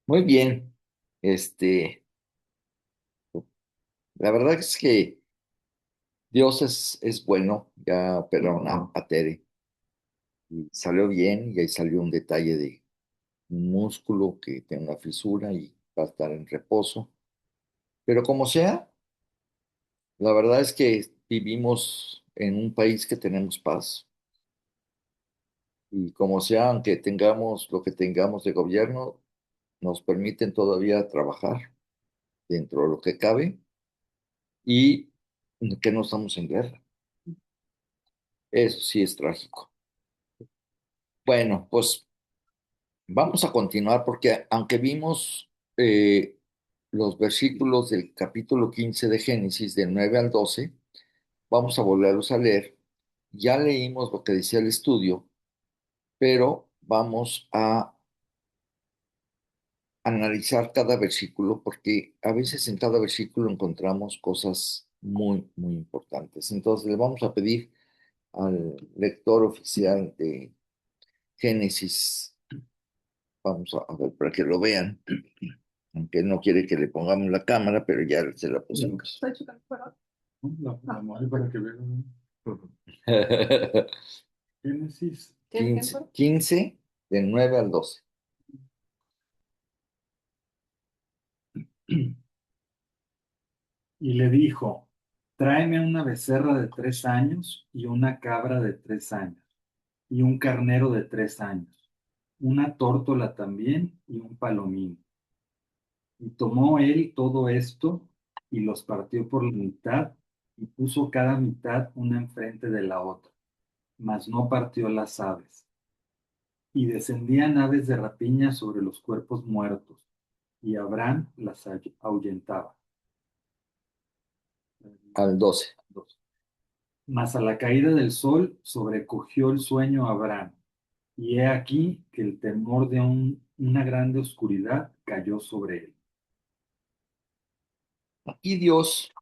Muy bien. Este, la verdad es que Dios es bueno. Ya operaron a Tere y salió bien. Y ahí salió un detalle de un músculo que tiene una fisura y va a estar en reposo. Pero como sea, la verdad es que vivimos en un país que tenemos paz. Y como sea, aunque tengamos lo que tengamos de gobierno, nos permiten todavía trabajar dentro de lo que cabe y que no estamos en guerra. Eso sí es trágico. Bueno, pues vamos a continuar porque aunque vimos los versículos del capítulo 15 de Génesis, del 9 al 12, vamos a volverlos a leer. Ya leímos lo que decía el estudio, pero vamos a analizar cada versículo porque a veces en cada versículo encontramos cosas muy, muy importantes. Entonces le vamos a pedir al lector oficial de Génesis. Vamos a ver para que lo vean, aunque él no quiere que le pongamos la cámara, pero ya se la pusimos. La madre para que vean. Génesis. 15 del 9 al 12. Y le dijo, tráeme una becerra de 3 años y una cabra de 3 años y un carnero de 3 años, una tórtola también y un palomín. Y tomó él todo esto y los partió por la mitad y puso cada mitad una enfrente de la otra, mas no partió las aves. Y descendían aves de rapiña sobre los cuerpos muertos, y Abraham las ahuyentaba. Al 12. Mas a la caída del sol sobrecogió el sueño a Abraham, y he aquí que el temor de una grande oscuridad cayó sobre él. Aquí Dios,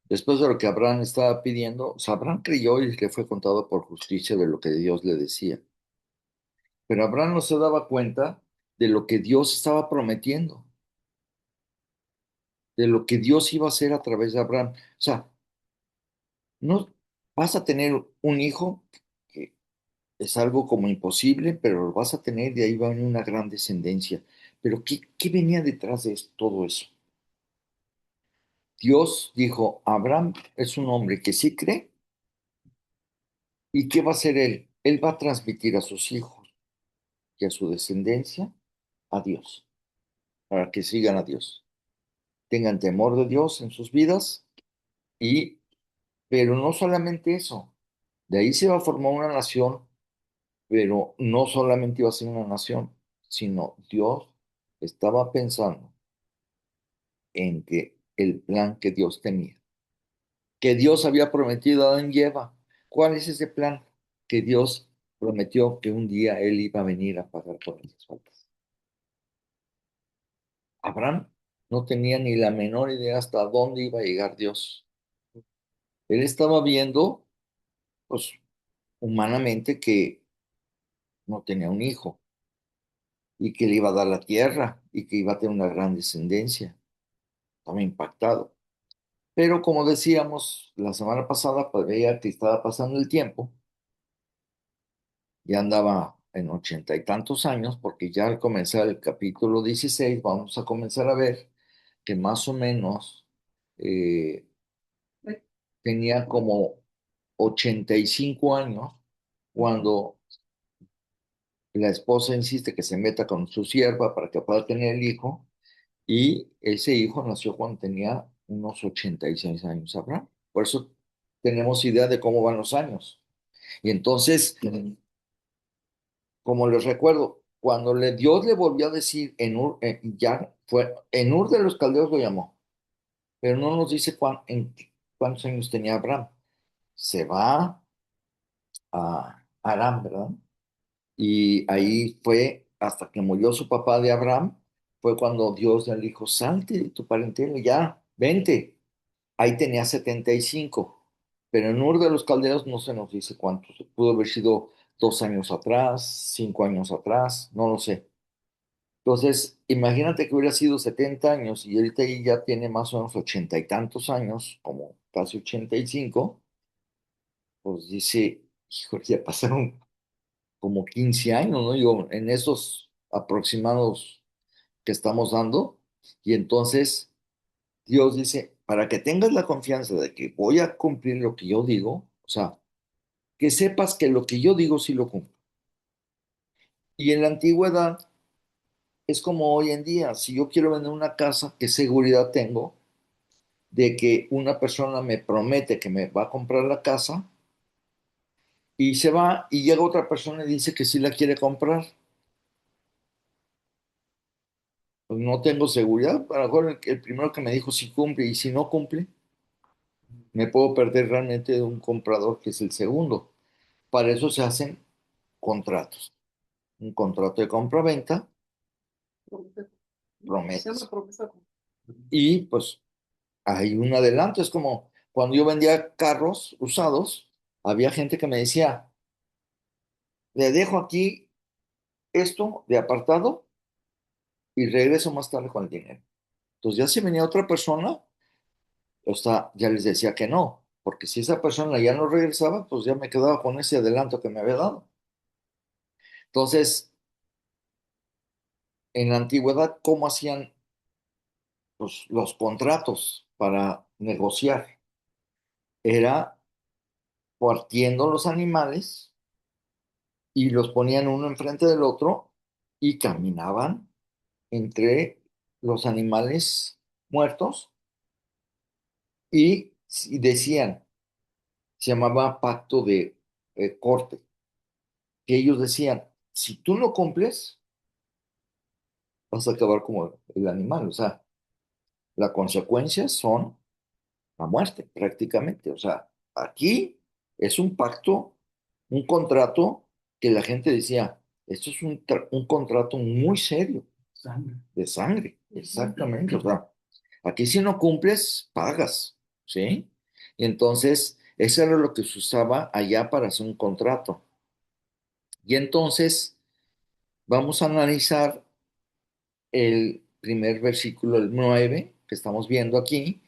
después de lo que Abraham estaba pidiendo, o sea, Abraham creyó y le fue contado por justicia de lo que Dios le decía. Pero Abraham no se daba cuenta de lo que Dios estaba prometiendo, de lo que Dios iba a hacer a través de Abraham. O sea, no vas a tener un hijo, que es algo como imposible, pero lo vas a tener, de ahí va a venir una gran descendencia. Pero ¿qué venía detrás de todo eso? Dios dijo, Abraham es un hombre que sí cree, ¿y qué va a hacer él? Él va a transmitir a sus hijos y a su descendencia a Dios, para que sigan a Dios, tengan temor de Dios en sus vidas y, pero no solamente eso, de ahí se va a formar una nación, pero no solamente iba a ser una nación, sino Dios estaba pensando en que el plan que Dios tenía, que Dios había prometido a Adán y Eva. ¿Cuál es ese plan? Que Dios prometió que un día Él iba a venir a pagar por nuestras faltas. Abraham no tenía ni la menor idea hasta dónde iba a llegar Dios. Él estaba viendo, pues, humanamente que no tenía un hijo y que le iba a dar la tierra y que iba a tener una gran descendencia. Estaba impactado. Pero como decíamos la semana pasada, pues veía que estaba pasando el tiempo, ya andaba en 80 y tantos años, porque ya al comenzar el capítulo 16 vamos a comenzar a ver que más o menos eh, tenía como 85 años cuando la esposa insiste que se meta con su sierva para que pueda tener el hijo, y ese hijo nació cuando tenía unos 86 años, Abraham. Por eso tenemos idea de cómo van los años. Y entonces, como les recuerdo, cuando Dios le volvió a decir en Ur, ya fue, en Ur de los Caldeos lo llamó, pero no nos dice cuántos años tenía Abraham. Se va a Aram, ¿verdad? Y ahí fue hasta que murió su papá de Abraham, fue cuando Dios le dijo, salte de tu parentela, ya, vente. Ahí tenía 75, pero en Ur de los Caldeos no se nos dice cuántos. Pudo haber sido 2 años atrás, 5 años atrás, no lo sé. Entonces, imagínate que hubiera sido 70 años y ahorita ahí ya tiene más o menos 80 y tantos años, como casi 85, pues dice, hijo, ya pasaron como 15 años, ¿no? Yo, en esos aproximados que estamos dando, y entonces Dios dice, para que tengas la confianza de que voy a cumplir lo que yo digo, o sea, que sepas que lo que yo digo sí lo cumplo. Y en la antigüedad es como hoy en día, si yo quiero vender una casa, ¿qué seguridad tengo de que una persona me promete que me va a comprar la casa y se va y llega otra persona y dice que sí la quiere comprar? Pues no tengo seguridad. A lo mejor el primero que me dijo si cumple y si no cumple, me puedo perder realmente de un comprador que es el segundo. Para eso se hacen contratos. Un contrato de compra-venta, promesas. Y pues hay un adelanto. Es como cuando yo vendía carros usados, había gente que me decía, le dejo aquí esto de apartado y regreso más tarde con el dinero. Entonces ya si venía otra persona, o sea, ya les decía que no, porque si esa persona ya no regresaba, pues ya me quedaba con ese adelanto que me había dado. Entonces, en la antigüedad, ¿cómo hacían pues, los contratos para negociar? Era partiendo los animales y los ponían uno enfrente del otro y caminaban entre los animales muertos y decían, se llamaba pacto de corte, que ellos decían, si tú no cumples, vas a acabar como el animal. O sea, las consecuencias son la muerte prácticamente. O sea, aquí es un pacto, un contrato que la gente decía, esto es un contrato muy serio, Sangre. de sangre, exactamente. O sea, aquí si no cumples, pagas, ¿sí? Y entonces, eso era lo que se usaba allá para hacer un contrato. Y entonces, vamos a analizar el primer versículo, el 9 que estamos viendo aquí,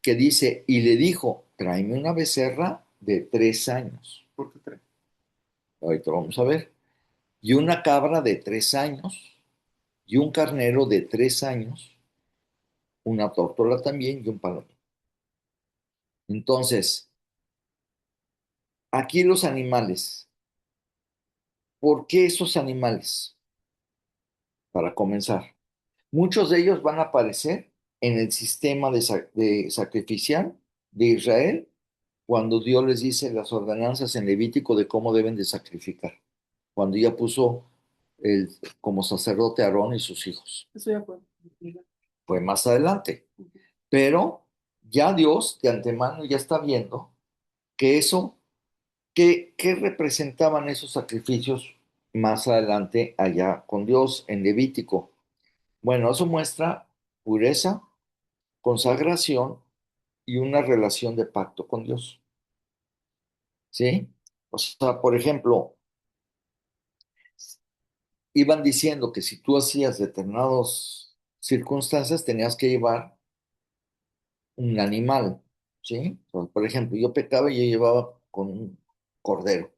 que dice, y le dijo, tráeme una becerra de 3 años. ¿Por qué tres? Ahorita vamos a ver. Y una cabra de 3 años, y un carnero de 3 años, una tórtola también y un palomino. Entonces, aquí los animales. ¿Por qué esos animales? Para comenzar, muchos de ellos van a aparecer en el sistema de sacrificial de Israel cuando Dios les dice las ordenanzas en Levítico de cómo deben de sacrificar, cuando ya puso como sacerdote a Aarón y sus hijos. Eso ya fue. Fue más adelante, pero ya Dios de antemano ya está viendo que eso, ¿qué representaban esos sacrificios más adelante allá con Dios en Levítico? Bueno, eso muestra pureza, consagración y una relación de pacto con Dios, ¿sí? O sea, por ejemplo, iban diciendo que si tú hacías determinadas circunstancias, tenías que llevar un animal, ¿sí? O, por ejemplo, yo pecaba y yo llevaba con un cordero.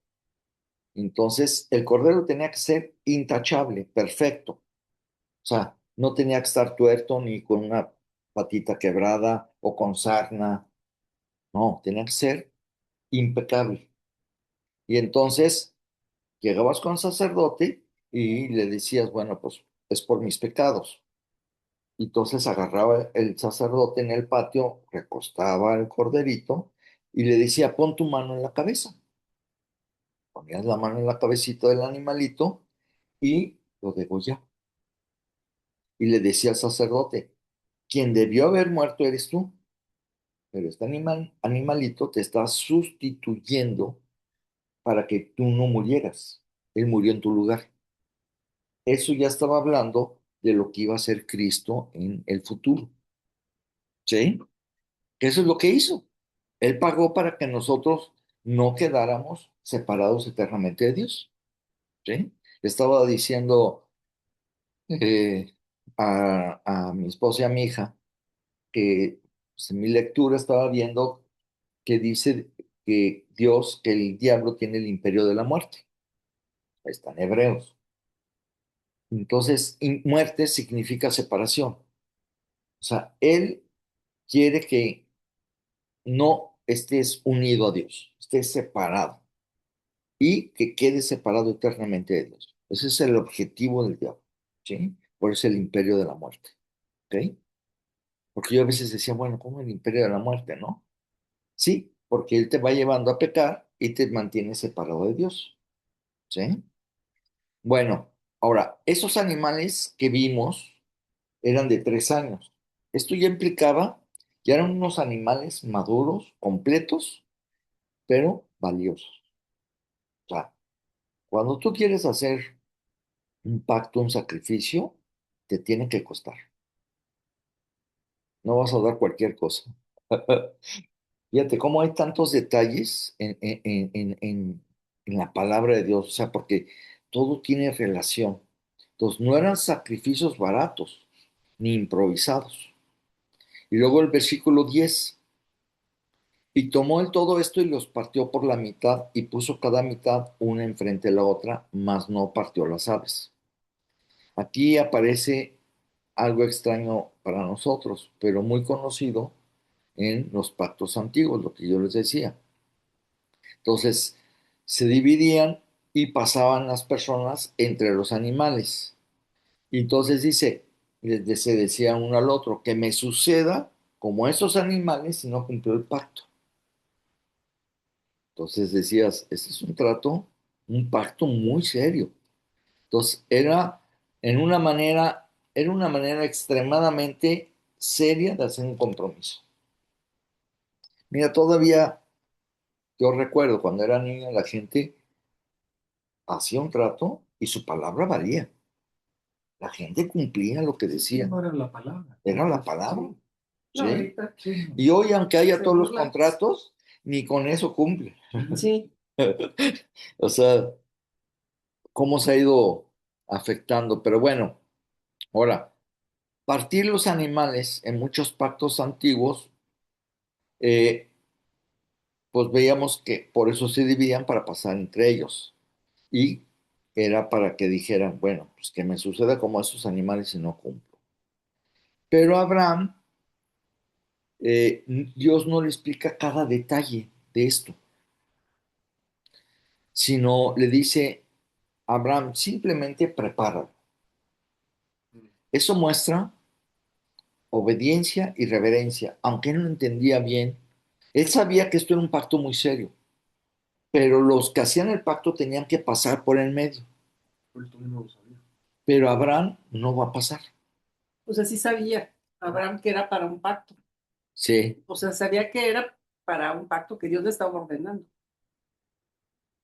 Entonces, el cordero tenía que ser intachable, perfecto. O sea, no tenía que estar tuerto ni con una patita quebrada o con sarna. No, tenía que ser impecable. Y entonces llegabas con el sacerdote y le decías, bueno, pues es por mis pecados. Y entonces agarraba el sacerdote en el patio, recostaba el corderito y le decía, pon tu mano en la cabeza. Ponías la mano en la cabecita del animalito y lo degollaba. Y le decía al sacerdote, quien debió haber muerto eres tú, pero este animalito te está sustituyendo para que tú no murieras. Él murió en tu lugar. Eso ya estaba hablando de lo que iba a ser Cristo en el futuro. ¿Sí? Eso es lo que hizo. Él pagó para que nosotros no quedáramos separados eternamente de Dios. ¿Sí? Le estaba diciendo eh, a mi esposa y a mi hija que pues, en mi lectura estaba viendo que dice que Dios, que el diablo tiene el imperio de la muerte. Ahí están Hebreos. Entonces, muerte significa separación. O sea, él quiere que no estés unido a Dios, estés separado y que quedes separado eternamente de Dios. Ese es el objetivo del diablo, ¿sí? Por eso el imperio de la muerte, ¿ok? Porque yo a veces decía, bueno, ¿cómo el imperio de la muerte, no? Sí, porque él te va llevando a pecar y te mantiene separado de Dios, ¿sí? Bueno, ahora, esos animales que vimos eran de 3 años. Esto ya implicaba, ya eran unos animales maduros, completos, pero valiosos. O sea, cuando tú quieres hacer un pacto, un sacrificio, te tiene que costar. No vas a dar cualquier cosa. Fíjate cómo hay tantos detalles en la palabra de Dios, o sea, porque todo tiene relación. Entonces, no eran sacrificios baratos ni improvisados. Y luego el versículo 10. Y tomó él todo esto y los partió por la mitad y puso cada mitad una enfrente de la otra, mas no partió las aves. Aquí aparece algo extraño para nosotros, pero muy conocido en los pactos antiguos, lo que yo les decía. Entonces, se dividían y pasaban las personas entre los animales. Y entonces dice, se decía uno al otro, que me suceda como esos animales si no cumplió el pacto. Entonces decías, este es un trato, un pacto muy serio. Entonces era una manera extremadamente seria de hacer un compromiso. Mira, todavía yo recuerdo cuando era niño la gente hacía un trato y su palabra valía. La gente cumplía lo que Sí, decía. no era la palabra. Era la Antes, palabra. sí. No, ¿Sí? ahorita, sí, no. Y hoy, aunque haya Se todos los burla. contratos, ni con eso cumple. Sí. O sea, cómo se ha ido afectando. Pero bueno, ahora, partir los animales en muchos pactos antiguos, eh, pues veíamos que por eso se dividían para pasar entre ellos. Y era para que dijeran, bueno, pues que me suceda como a esos animales si no cumplo. Pero Abraham, Dios no le explica cada detalle de esto, sino le dice, Abraham, simplemente prepáralo. Eso muestra obediencia y reverencia, aunque él no entendía bien. Él sabía que esto era un pacto muy serio, pero los que hacían el pacto tenían que pasar por el medio. Pero tú no lo sabías. Pero Abraham no va a pasar. O sea, sí sabía Abraham que era para un pacto. Sí. O sea, sabía que era para un pacto que Dios le estaba ordenando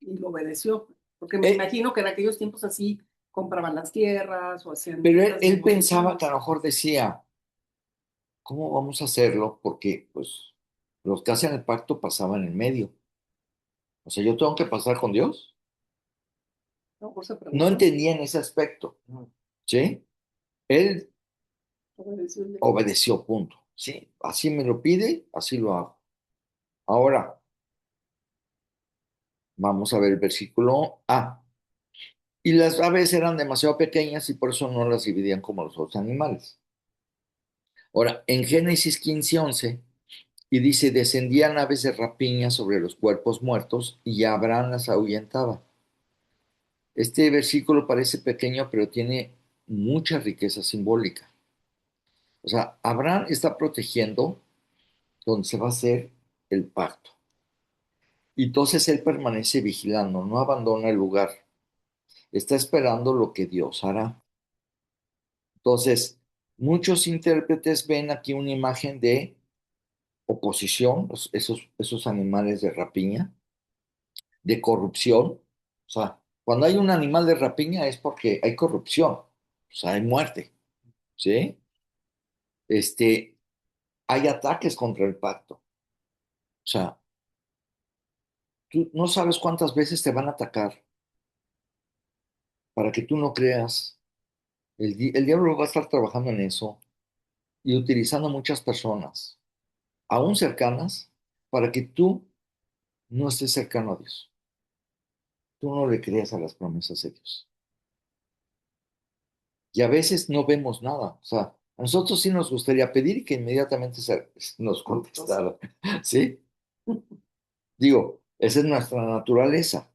y lo obedeció. Porque me Eh, imagino que en aquellos tiempos así compraban las tierras o hacían pero las él pensaba que a disposiciones. lo mejor decía, ¿cómo vamos a hacerlo? Porque pues los que hacen el pacto pasaban en medio. O sea, yo tengo que pasar con Dios. No, por eso No preguntó. entendía en ese aspecto. ¿Sí? Él Obedeció el decreto. obedeció, punto. Sí, así me lo pide, así lo hago. Ahora, vamos a ver el versículo A. Y las aves eran demasiado pequeñas y por eso no las dividían como los otros animales. Ahora, en Génesis 15:11, y dice, descendían aves de rapiña sobre los cuerpos muertos y Abraham las ahuyentaba. Este versículo parece pequeño, pero tiene mucha riqueza simbólica. O sea, Abraham está protegiendo donde se va a hacer el pacto. Y entonces él permanece vigilando, no abandona el lugar, está esperando lo que Dios hará. Entonces, muchos intérpretes ven aquí una imagen de oposición, esos animales de rapiña, de corrupción. O sea, cuando hay un animal de rapiña es porque hay corrupción, o sea, hay muerte, ¿sí? Este, hay ataques contra el pacto. O sea, tú no sabes cuántas veces te van a atacar para que tú no creas. El diablo va a estar trabajando en eso y utilizando muchas personas, aún cercanas, para que tú no estés cercano a Dios. Tú no le creas a las promesas de Dios. Y a veces no vemos nada. O sea, a nosotros sí nos gustaría pedir y que inmediatamente nos contestara. ¿Sí? Digo, esa es nuestra naturaleza.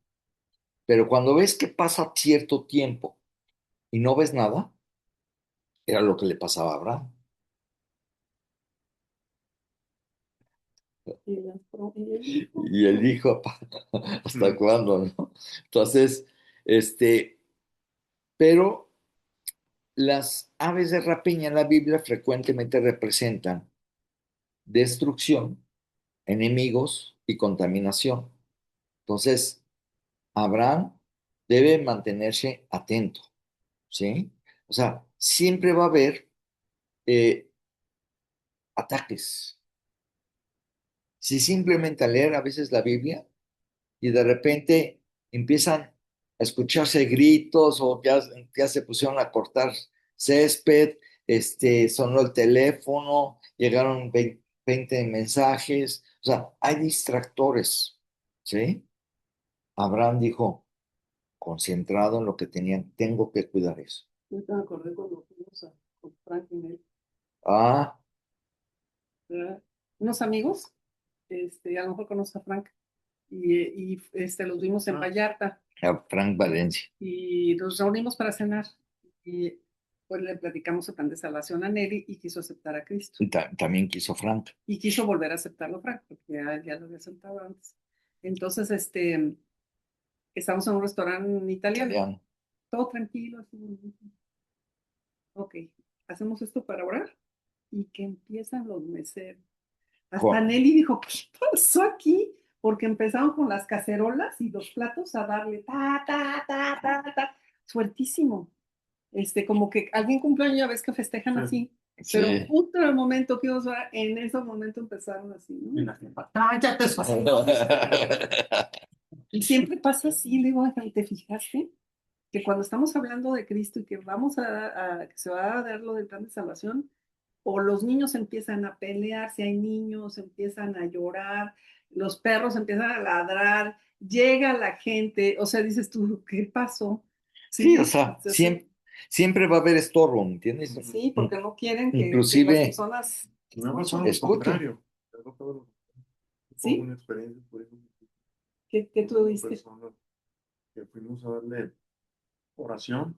Pero cuando ves que pasa cierto tiempo y no ves nada, era lo que le pasaba a Abraham. Y él dijo, ¿hasta cuándo, no? Entonces, este, pero las aves de rapiña en la Biblia frecuentemente representan destrucción, enemigos y contaminación. Entonces, Abraham debe mantenerse atento, ¿sí? O sea, siempre va a haber eh, ataques. Si simplemente a leer a veces la Biblia y de repente empiezan a escucharse gritos o ya se pusieron a cortar césped, sonó el teléfono, llegaron 20 mensajes, o sea, hay distractores, ¿sí? Abraham dijo, concentrado en lo que tenían, tengo que cuidar eso. Yo me acordé cuando fuimos con Frank y Nel, Ah, ¿verdad? Unos amigos, a lo mejor conoces a Frank, y los vimos en Vallarta a Frank Valencia, y nos reunimos para cenar y pues le platicamos el plan de salvación a Nelly y quiso aceptar a Cristo. y también quiso Frank, Y quiso volver a aceptarlo Frank, porque ya lo había aceptado antes. Entonces, estamos en un restaurante italiano, italiano. todo tranquilo, así, ok, hacemos esto para orar y que empiezan los meseros. Hasta Con- Nelly dijo, ¿qué pasó aquí? Porque empezaron con las cacerolas y los platos a darle ta, ta, ta, ta, ta, fuertísimo. Como que alguien cumpleaños, ya ves que festejan así, pero sí. justo en el momento que íbamos a orar, en ese momento empezaron así, ¿no? Y la jefa, cállate, eso así. Y siempre pasa así, le digo, "Ángel, ¿te fijaste? Que cuando estamos hablando de Cristo y que que se va a dar lo del plan de salvación, o los niños empiezan a pelear, si hay niños, empiezan a llorar, los perros empiezan a ladrar, llega la gente, o sea, dices tú, ¿qué pasó? Sí, o Sí, sea, siempre va a haber estorbo, ¿me entiendes? sí, porque no quieren que las Inclusive, personas Me ha pasado escuchen. lo escuchen. contrario. Me ha pasado ¿Sí? una experiencia, por ejemplo, ¿Qué con tú una viste? persona que fuimos a darle oración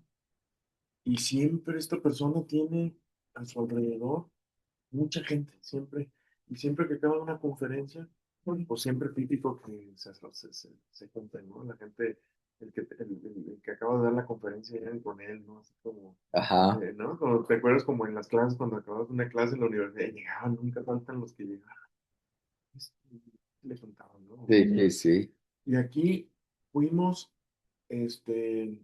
y siempre esta persona tiene a su alrededor mucha gente, siempre. Y siempre que acaba una conferencia, pues siempre típico que se junten, ¿no? La gente, el que acaba de dar la conferencia, llegan con él, ¿no? Así como, Ajá. ¿no? Como, ¿te acuerdas como en las clases, cuando acabas una clase en la universidad, llegaban, nunca faltan los que llegaban, le contaban, ¿no? Sí, sí, sí. Y aquí fuimos, este,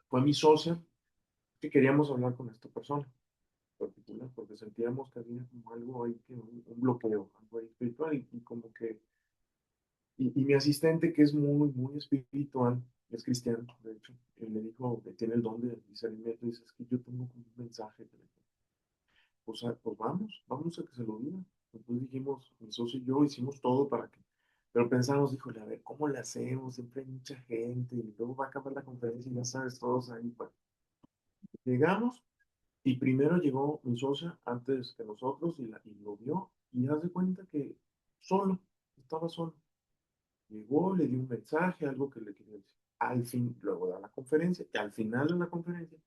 fue mi socia, que queríamos hablar con esta persona particular, porque sentíamos que había como algo ahí, que un bloqueo, algo ahí espiritual, y como que, y mi asistente, que es muy, muy espiritual, es cristiano, de hecho, me dijo que tiene el don de discernimiento, y dice, es que yo tengo como un mensaje que le pues, pues vamos a que se lo diga. Entonces dijimos, mi socio y yo hicimos todo para que, pero pensamos, híjole, a ver, ¿cómo le hacemos? Siempre hay mucha gente y luego va a acabar la conferencia y ya sabes, todos ahí. Bueno, llegamos y primero llegó mi socia antes que nosotros y lo vio y haz de cuenta que solo, estaba solo. Llegó, le dio un mensaje, algo que le quería decir. Al fin, luego da la conferencia y al final de la conferencia,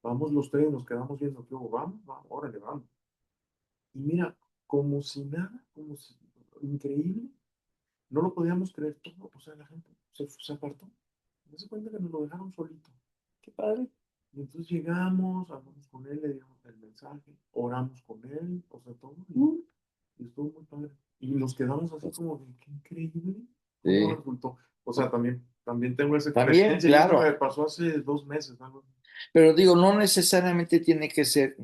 vamos los tres, nos quedamos viendo, ¿qué hubo? Vamos, órale, vamos. Y mira, como si nada, increíble, no lo podíamos creer todo, o sea, la gente se apartó. No se cuenta que nos lo dejaron solito. Qué padre. Y entonces llegamos, hablamos con él, le dimos el mensaje, oramos con él, o sea, todo, Mm. y estuvo muy padre. Y nos quedamos así como de, qué increíble, cómo Sí. resultó. O sea, también tengo esa También, experiencia, y eso me claro. pasó hace 2 meses, algo así. Pero digo, no necesariamente tiene que ser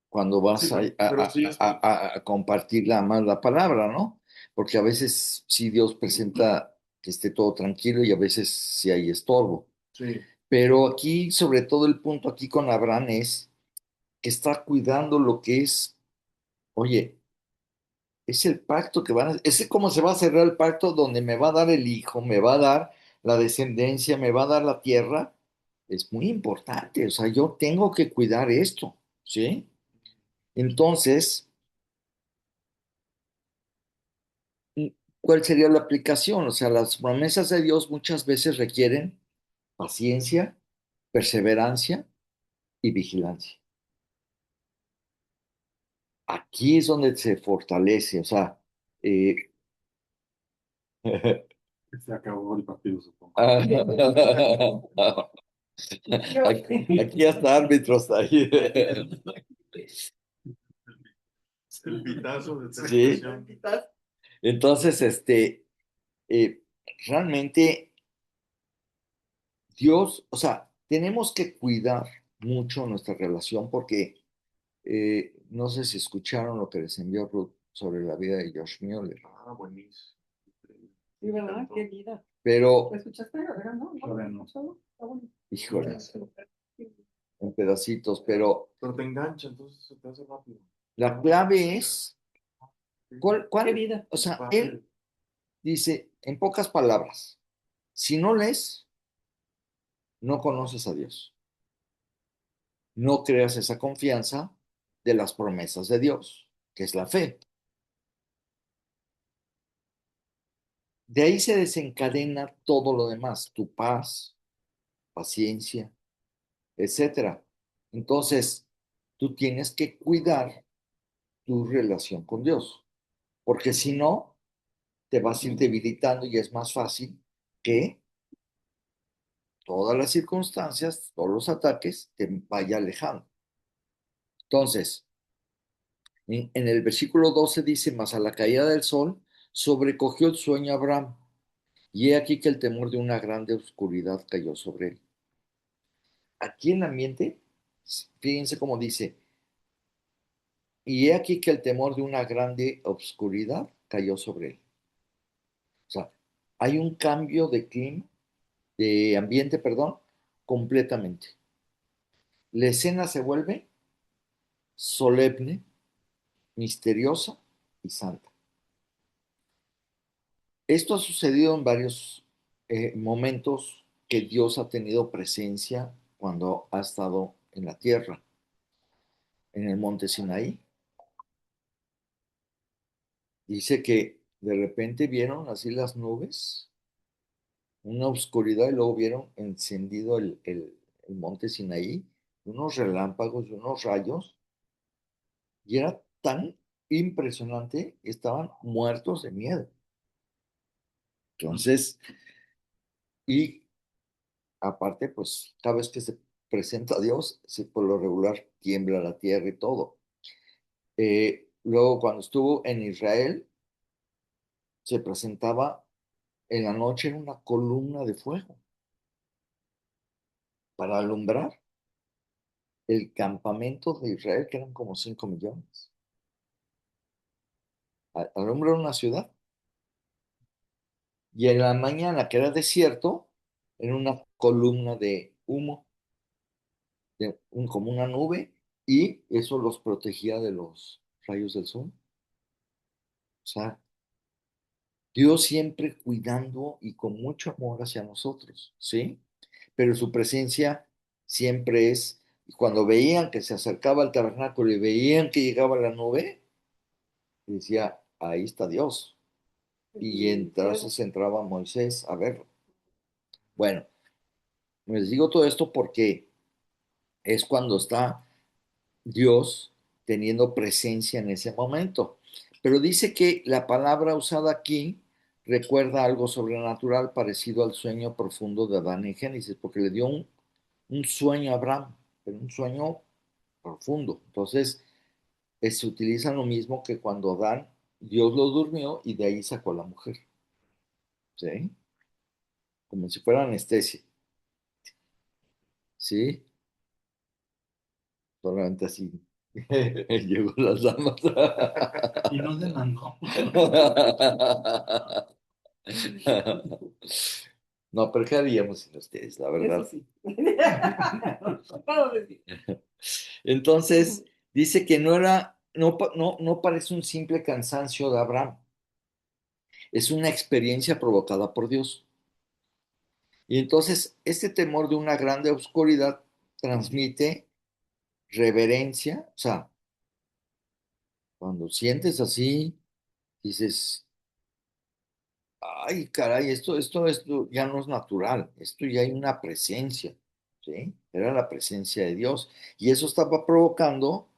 cuando Sí, vas pero sí es como, a compartir más la palabra, ¿no? Porque a veces sí Dios presenta que esté todo tranquilo y a veces sí hay estorbo. sí, Pero aquí, sobre todo el punto aquí con Abraham es que está cuidando lo que es, oye, es el pacto que van a, es cómo se va a cerrar el pacto donde me va a dar el hijo, me va a dar la descendencia, me va a dar la tierra. Es muy importante, o sea, yo tengo que cuidar esto, ¿sí? Entonces, ¿cuál sería la aplicación? O sea, las promesas de Dios muchas veces requieren paciencia, perseverancia y vigilancia. Aquí es donde se fortalece, o sea, eh, Se acabó el partido, supongo. aquí hasta árbitros hay. El pitazo de Sí. televisión. Entonces, eh, realmente Dios, o sea, tenemos que cuidar mucho nuestra relación porque no sé si escucharon lo que les envió Ruth sobre la vida de Josh Mueller, Ah, buenísimo. Sí, ¿verdad? Qué vida. pero, ¿Lo escuchaste? ¿Verdad? ¿No? Todavía no. ¿Solo? Está bueno. híjole, en pedacitos, pero Pero te engancha, entonces se te hace rápido. la clave es, Sí, Qué vida. O sea, padre. él dice, en pocas palabras, si no lees, no conoces a Dios. No creas esa confianza de las promesas de Dios, que es la fe. De ahí se desencadena todo lo demás, tu paz, paciencia, etcétera. Entonces, tú tienes que cuidar tu relación con Dios, porque si no, te vas a ir debilitando y es más fácil que todas las circunstancias, todos los ataques, te vaya alejando. Entonces, en el versículo 12 dice, mas a la caída del sol, sobrecogió el sueño a Abraham, y he aquí que el temor de una grande oscuridad cayó sobre él. Aquí en el ambiente, fíjense cómo dice, y he aquí que el temor de una grande oscuridad cayó sobre él. O sea, hay un cambio de clima, de ambiente, perdón, completamente. La escena se vuelve solemne, misteriosa y santa. Esto ha sucedido en varios momentos que Dios ha tenido presencia cuando ha estado en la tierra, en el monte Sinaí. Dice que de repente vieron así las nubes, una oscuridad y luego vieron encendido el monte Sinaí, unos relámpagos y unos rayos, y era tan impresionante, estaban muertos de miedo. Entonces, y aparte, pues cada vez que se presenta a Dios, por lo regular tiembla la tierra y todo. Luego, cuando estuvo en Israel, se presentaba en la noche en una columna de fuego para alumbrar el campamento de Israel, que eran como 5 millones. Alumbrar una ciudad. Y en la mañana, que era desierto, en una columna de humo, como una nube, y eso los protegía de los rayos del sol. O sea, Dios siempre cuidando y con mucho amor hacia nosotros, ¿sí? Pero su presencia siempre es, y cuando veían que se acercaba al tabernáculo y veían que llegaba la nube, decía, ahí está Dios. Y entonces entraba Moisés a verlo. Bueno, les digo todo esto porque es cuando está Dios teniendo presencia en ese momento. Pero dice que la palabra usada aquí recuerda algo sobrenatural parecido al sueño profundo de Adán en Génesis, porque le dio un sueño a Abraham, pero un sueño profundo. Entonces, se utiliza lo mismo que cuando Adán, Dios lo durmió y de ahí sacó a la mujer, ¿sí? Como si fuera anestesia, ¿sí? Solamente así. Llegó las damas. Y no demandó. No, pero ¿qué haríamos sin ustedes, la Eso verdad? sí. Puedo decir. Entonces, dice que no parece un simple cansancio de Abraham, es una experiencia provocada por Dios. Y entonces, este temor de una grande oscuridad transmite reverencia, o sea, cuando sientes así, dices, ay, caray, esto ya no es natural, esto ya hay una presencia, ¿sí? Era la presencia de Dios. Y eso estaba provocando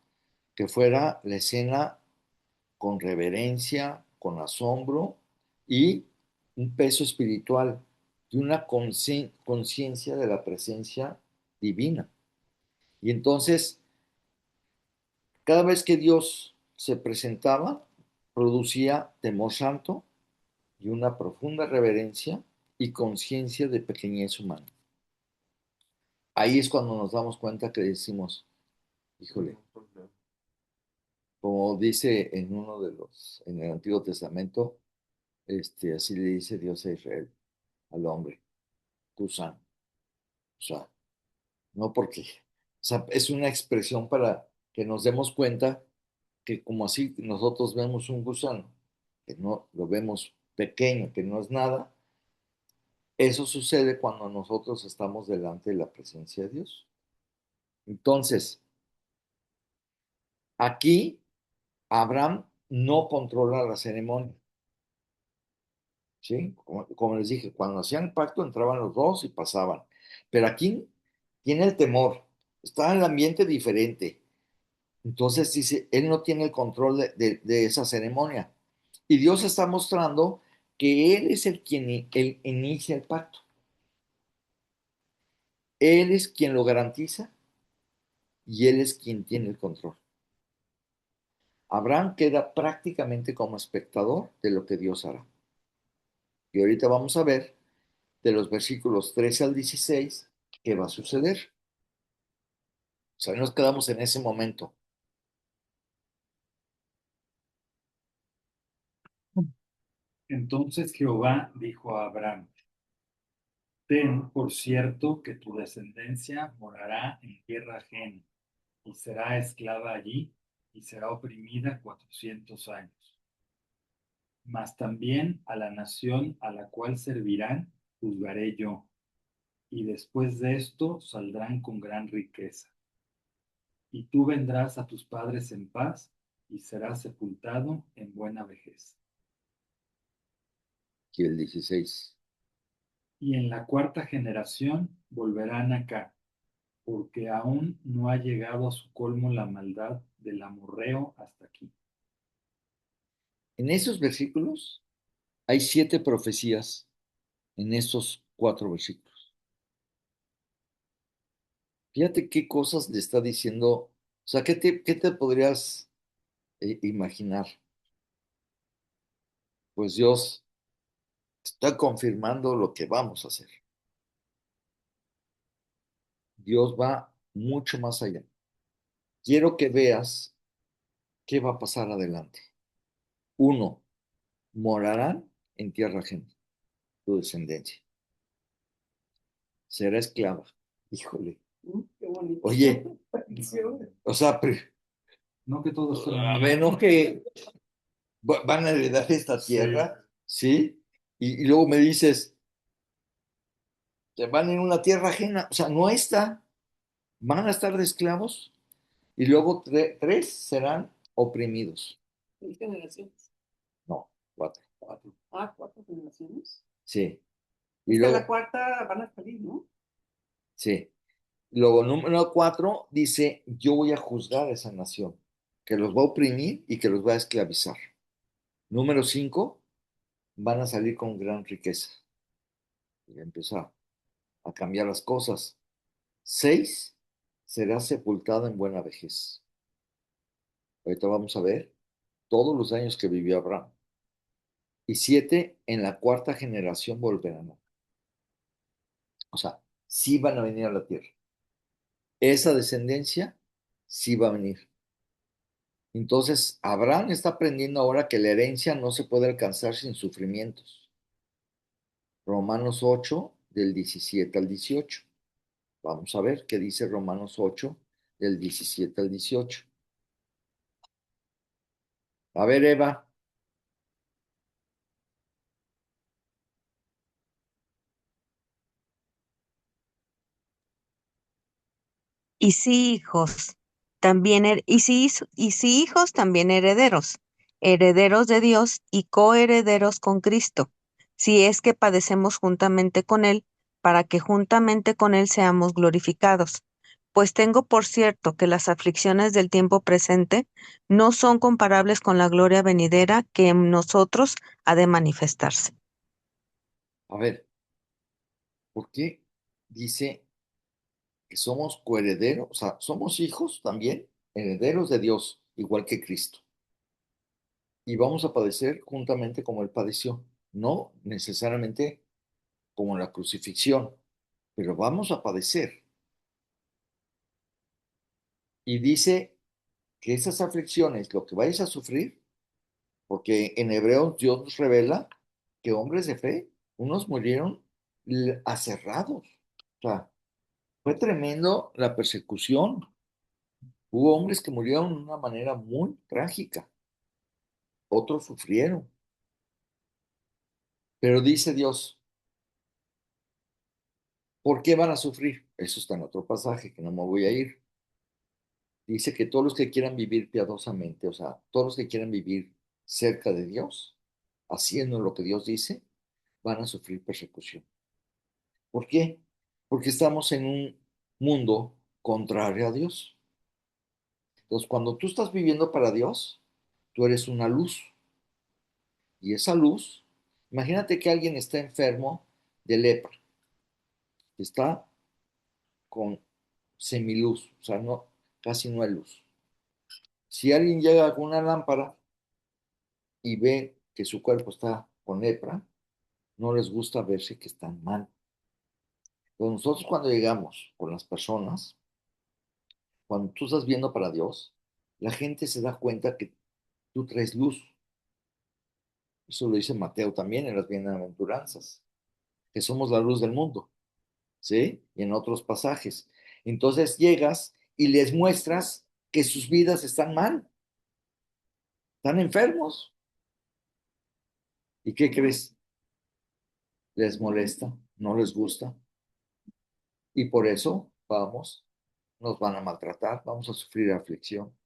que fuera la escena con reverencia, con asombro y un peso espiritual y una conciencia de la presencia divina. Y entonces, cada vez que Dios se presentaba, producía temor santo y una profunda reverencia y conciencia de pequeñez humana. Ahí es cuando nos damos cuenta que decimos, híjole, como dice en uno de en el Antiguo Testamento, así le dice Dios a Israel, al hombre, tú sano. O sea, no porque, o sea, es una expresión para que nos demos cuenta que como así nosotros vemos un gusano, que no lo vemos pequeño, que no es nada, eso sucede cuando nosotros estamos delante de la presencia de Dios. Entonces, aquí Abraham no controla la ceremonia, ¿sí? Como les dije, cuando hacían el pacto entraban los dos y pasaban. Pero aquí tiene el temor, está en el ambiente diferente. Entonces dice, él no tiene el control de esa ceremonia. Y Dios está mostrando que Él es él inicia el pacto. Él es quien lo garantiza y Él es quien tiene el control. Abraham queda prácticamente como espectador de lo que Dios hará. Y ahorita vamos a ver de los versículos 13 al 16 qué va a suceder. O sea, nos quedamos en ese momento. Entonces Jehová dijo a Abraham, ten por cierto que tu descendencia morará en tierra ajena y será esclava allí y será oprimida 400 años. Mas también a la nación a la cual servirán juzgaré yo, y después de esto saldrán con gran riqueza. Y tú vendrás a tus padres en paz y serás sepultado en buena vejez. Aquí el 16. Y en la cuarta generación volverán acá, porque aún no ha llegado a su colmo la maldad del amorreo hasta aquí. En esos versículos hay 7 profecías en estos 4 versículos. Fíjate qué cosas le está diciendo. O sea, qué te podrías imaginar? Pues Dios está confirmando lo que vamos a hacer. Dios va mucho más allá. Quiero que veas qué va a pasar adelante. Uno, morarán en tierra ajena, tu descendencia. Será esclava. Híjole. Qué bonito. Oye, Bendiciones. o sea, No que todos fueron a ver, niños. ¿no que van a heredar esta Sí. tierra? ¿Sí? Y luego me dices, que van en una tierra ajena, o sea, no está, van a estar de esclavos y luego 3 serán oprimidos. 3 generaciones. No, 4. Cuatro. 4 generaciones. Sí. Y Es que a la luego, cuarta van a salir, ¿no? sí. Luego, número 4 dice, yo voy a juzgar a esa nación, que los va a oprimir y que los va a esclavizar. Número 5 van a salir con gran riqueza. Y empieza a cambiar las cosas. 6 será sepultado en buena vejez. Ahorita vamos a ver todos los años que vivió Abraham. Y 7 en la cuarta generación volverán. O sea, sí van a venir a la tierra. Esa descendencia sí va a venir. Entonces, Abraham está aprendiendo ahora que la herencia no se puede alcanzar sin sufrimientos. Romanos 8 del 17 al 18. Vamos a ver qué dice Romanos 8, del 17 al 18. A ver, Eva. Y sí, hijos, también y sí, hijos también herederos, herederos de Dios y coherederos con Cristo, si es que padecemos juntamente con él, para que juntamente con él seamos glorificados. Pues tengo por cierto que las aflicciones del tiempo presente no son comparables con la gloria venidera que en nosotros ha de manifestarse. A ver, ¿por qué dice que somos coherederos? O sea, somos hijos también, herederos de Dios, igual que Cristo. Y vamos a padecer juntamente como Él padeció. No necesariamente como la crucifixión, pero vamos a padecer. Y dice que esas aflicciones, lo que vais a sufrir, porque en Hebreos Dios nos revela que hombres de fe, unos murieron aserrados. O sea, fue tremendo la persecución. Hubo hombres que murieron de una manera muy trágica, otros sufrieron. Pero dice Dios, ¿por qué van a sufrir? Eso está en otro pasaje que no me voy a ir. Dice que todos los que quieran vivir piadosamente, o sea, todos los que quieran vivir cerca de Dios, haciendo lo que Dios dice, van a sufrir persecución. ¿Por qué? Porque estamos en un mundo contrario a Dios. Entonces, cuando tú estás viviendo para Dios, tú eres una luz. Y esa luz, imagínate que alguien está enfermo de lepra, está con semiluz, o sea, no, casi no hay luz. Si alguien llega con una lámpara y ve que su cuerpo está con lepra, no les gusta verse que están mal. Entonces nosotros cuando llegamos con las personas, cuando tú estás viendo para Dios, la gente se da cuenta que tú traes luz. Eso lo dice Mateo también en las bienaventuranzas, que somos la luz del mundo, ¿sí? Y en otros pasajes. Entonces llegas y les muestras que sus vidas están mal, están enfermos. ¿Y qué crees? Les molesta, no les gusta. Y por eso vamos, nos van a maltratar, vamos a sufrir aflicción.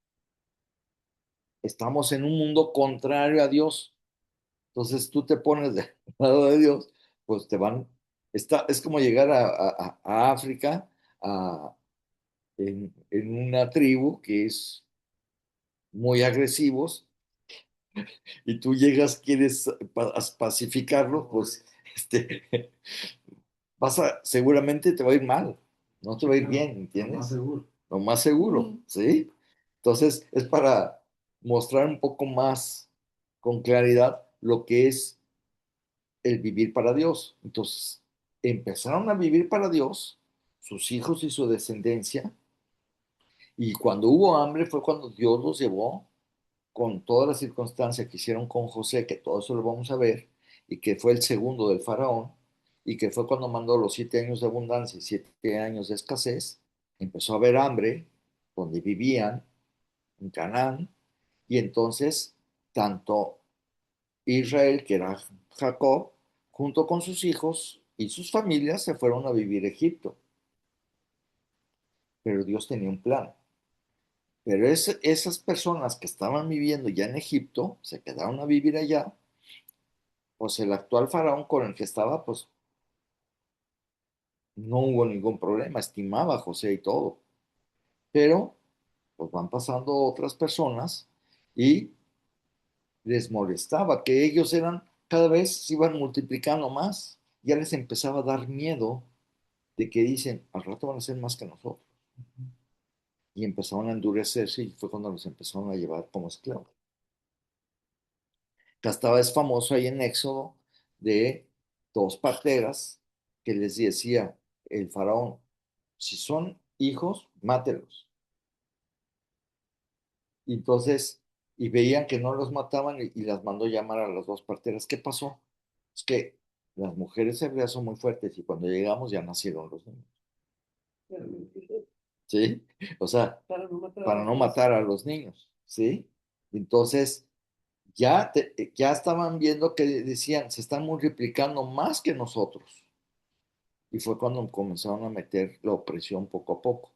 Estamos en un mundo contrario a Dios. Entonces tú te pones del lado de Dios, pues te van, es como llegar a África en una tribu que es muy agresivos y tú llegas, quieres pacificarlo, pues este, seguramente te va a ir mal, no te va a ir bien, Lo más ¿entiendes? seguro. Lo más seguro, ¿sí? Entonces es para mostrar un poco más con claridad lo que es el vivir para Dios. Entonces, empezaron a vivir para Dios, sus hijos y su descendencia, y cuando hubo hambre fue cuando Dios los llevó con todas las circunstancias que hicieron con José, que todo eso lo vamos a ver, y que fue el segundo del faraón, y que fue cuando mandó los 7 años de abundancia y 7 años de escasez, empezó a haber hambre donde vivían, en Canaán, y entonces tanto Israel, que era Jacob, junto con sus hijos y sus familias, se fueron a vivir a Egipto. Pero Dios tenía un plan. Pero esas personas que estaban viviendo ya en Egipto, se quedaron a vivir allá, pues el actual faraón con el que estaba, pues no hubo ningún problema, estimaba a José y todo. Pero, pues van pasando otras personas y les molestaba que ellos eran, cada vez se iban multiplicando más. Ya les empezaba a dar miedo de que dicen, al rato van a ser más que nosotros. Y empezaron a endurecerse y fue cuando los empezaron a llevar como esclavos. Hasta es famoso ahí en Éxodo de dos parteras que les decía el faraón, si son hijos, mátelos. Y entonces, y veían que no los mataban y las mandó llamar a las dos parteras. ¿Qué pasó? Es que Las mujeres hebreas son muy fuertes y cuando llegamos ya nacieron los niños. ¿Sí? O sea, Para no matar a para los no niños. matar a los niños. ¿Sí? Entonces, ya estaban viendo que decían, se están multiplicando más que nosotros. Y fue cuando comenzaron a meter la opresión poco a poco.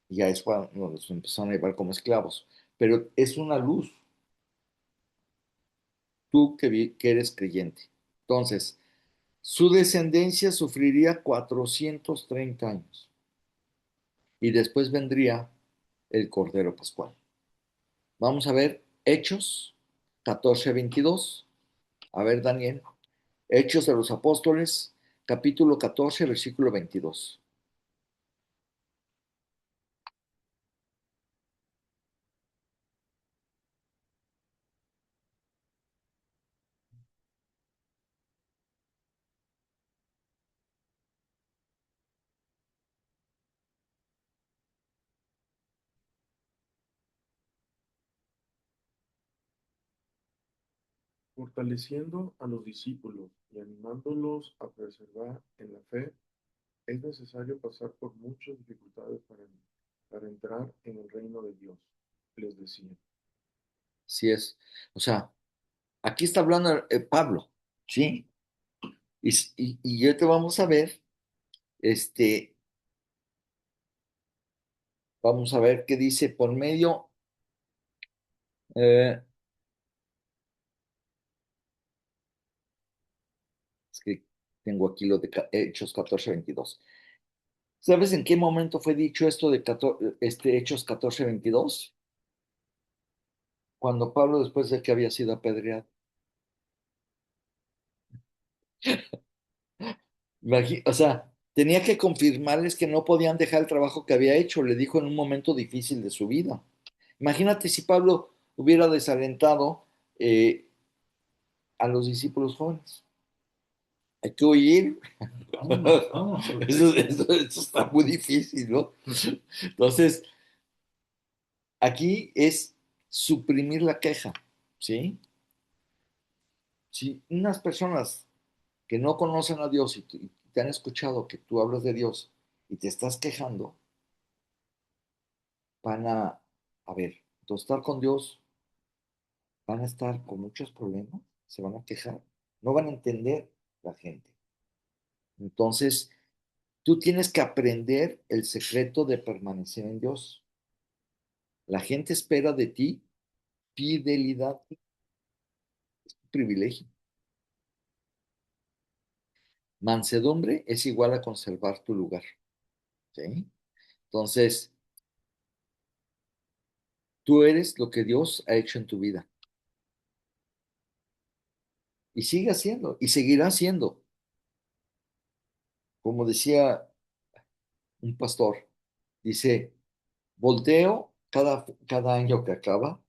Y ya es cuando los empezaron a llevar como esclavos. Pero es una luz, tú que eres creyente. Entonces, su descendencia sufriría 430 años. Y después vendría el Cordero Pascual. Vamos a ver Hechos 14:22. A ver, Daniel. Hechos de los Apóstoles, capítulo 14, versículo 22. Fortaleciendo a los discípulos y animándolos a perseverar en la fe, es necesario pasar por muchas dificultades para entrar en el reino de Dios, les decía. Así es. O sea, aquí está hablando Pablo, ¿sí? Y ya te vamos a ver, este, vamos a ver qué dice por medio, eh, es que tengo aquí lo de Hechos 14:22. ¿Sabes en qué momento fue dicho esto de Hechos 14:22? Cuando Pablo, después de que había sido apedreado. O sea, tenía que confirmarles que no podían dejar el trabajo que había hecho, le dijo en un momento difícil de su vida. Imagínate si Pablo hubiera desalentado eh, a los discípulos jóvenes. Hay que huir. Vámonos, vámonos. Eso está muy difícil, ¿no? Entonces, aquí es suprimir la queja, ¿sí? Si unas personas que no conocen a Dios y te han escuchado que tú hablas de Dios y te estás quejando, van a ver, entonces estar con Dios, van a estar con muchos problemas, se van a quejar, no van a entender la gente. Entonces, tú tienes que aprender el secreto de permanecer en Dios. La gente espera de ti fidelidad, privilegio. Mansedumbre es igual a conservar tu lugar, ¿sí? Entonces, tú eres lo que Dios ha hecho en tu vida y sigue haciendo y seguirá haciendo. Como decía un pastor, dice, volteo cada año que acaba,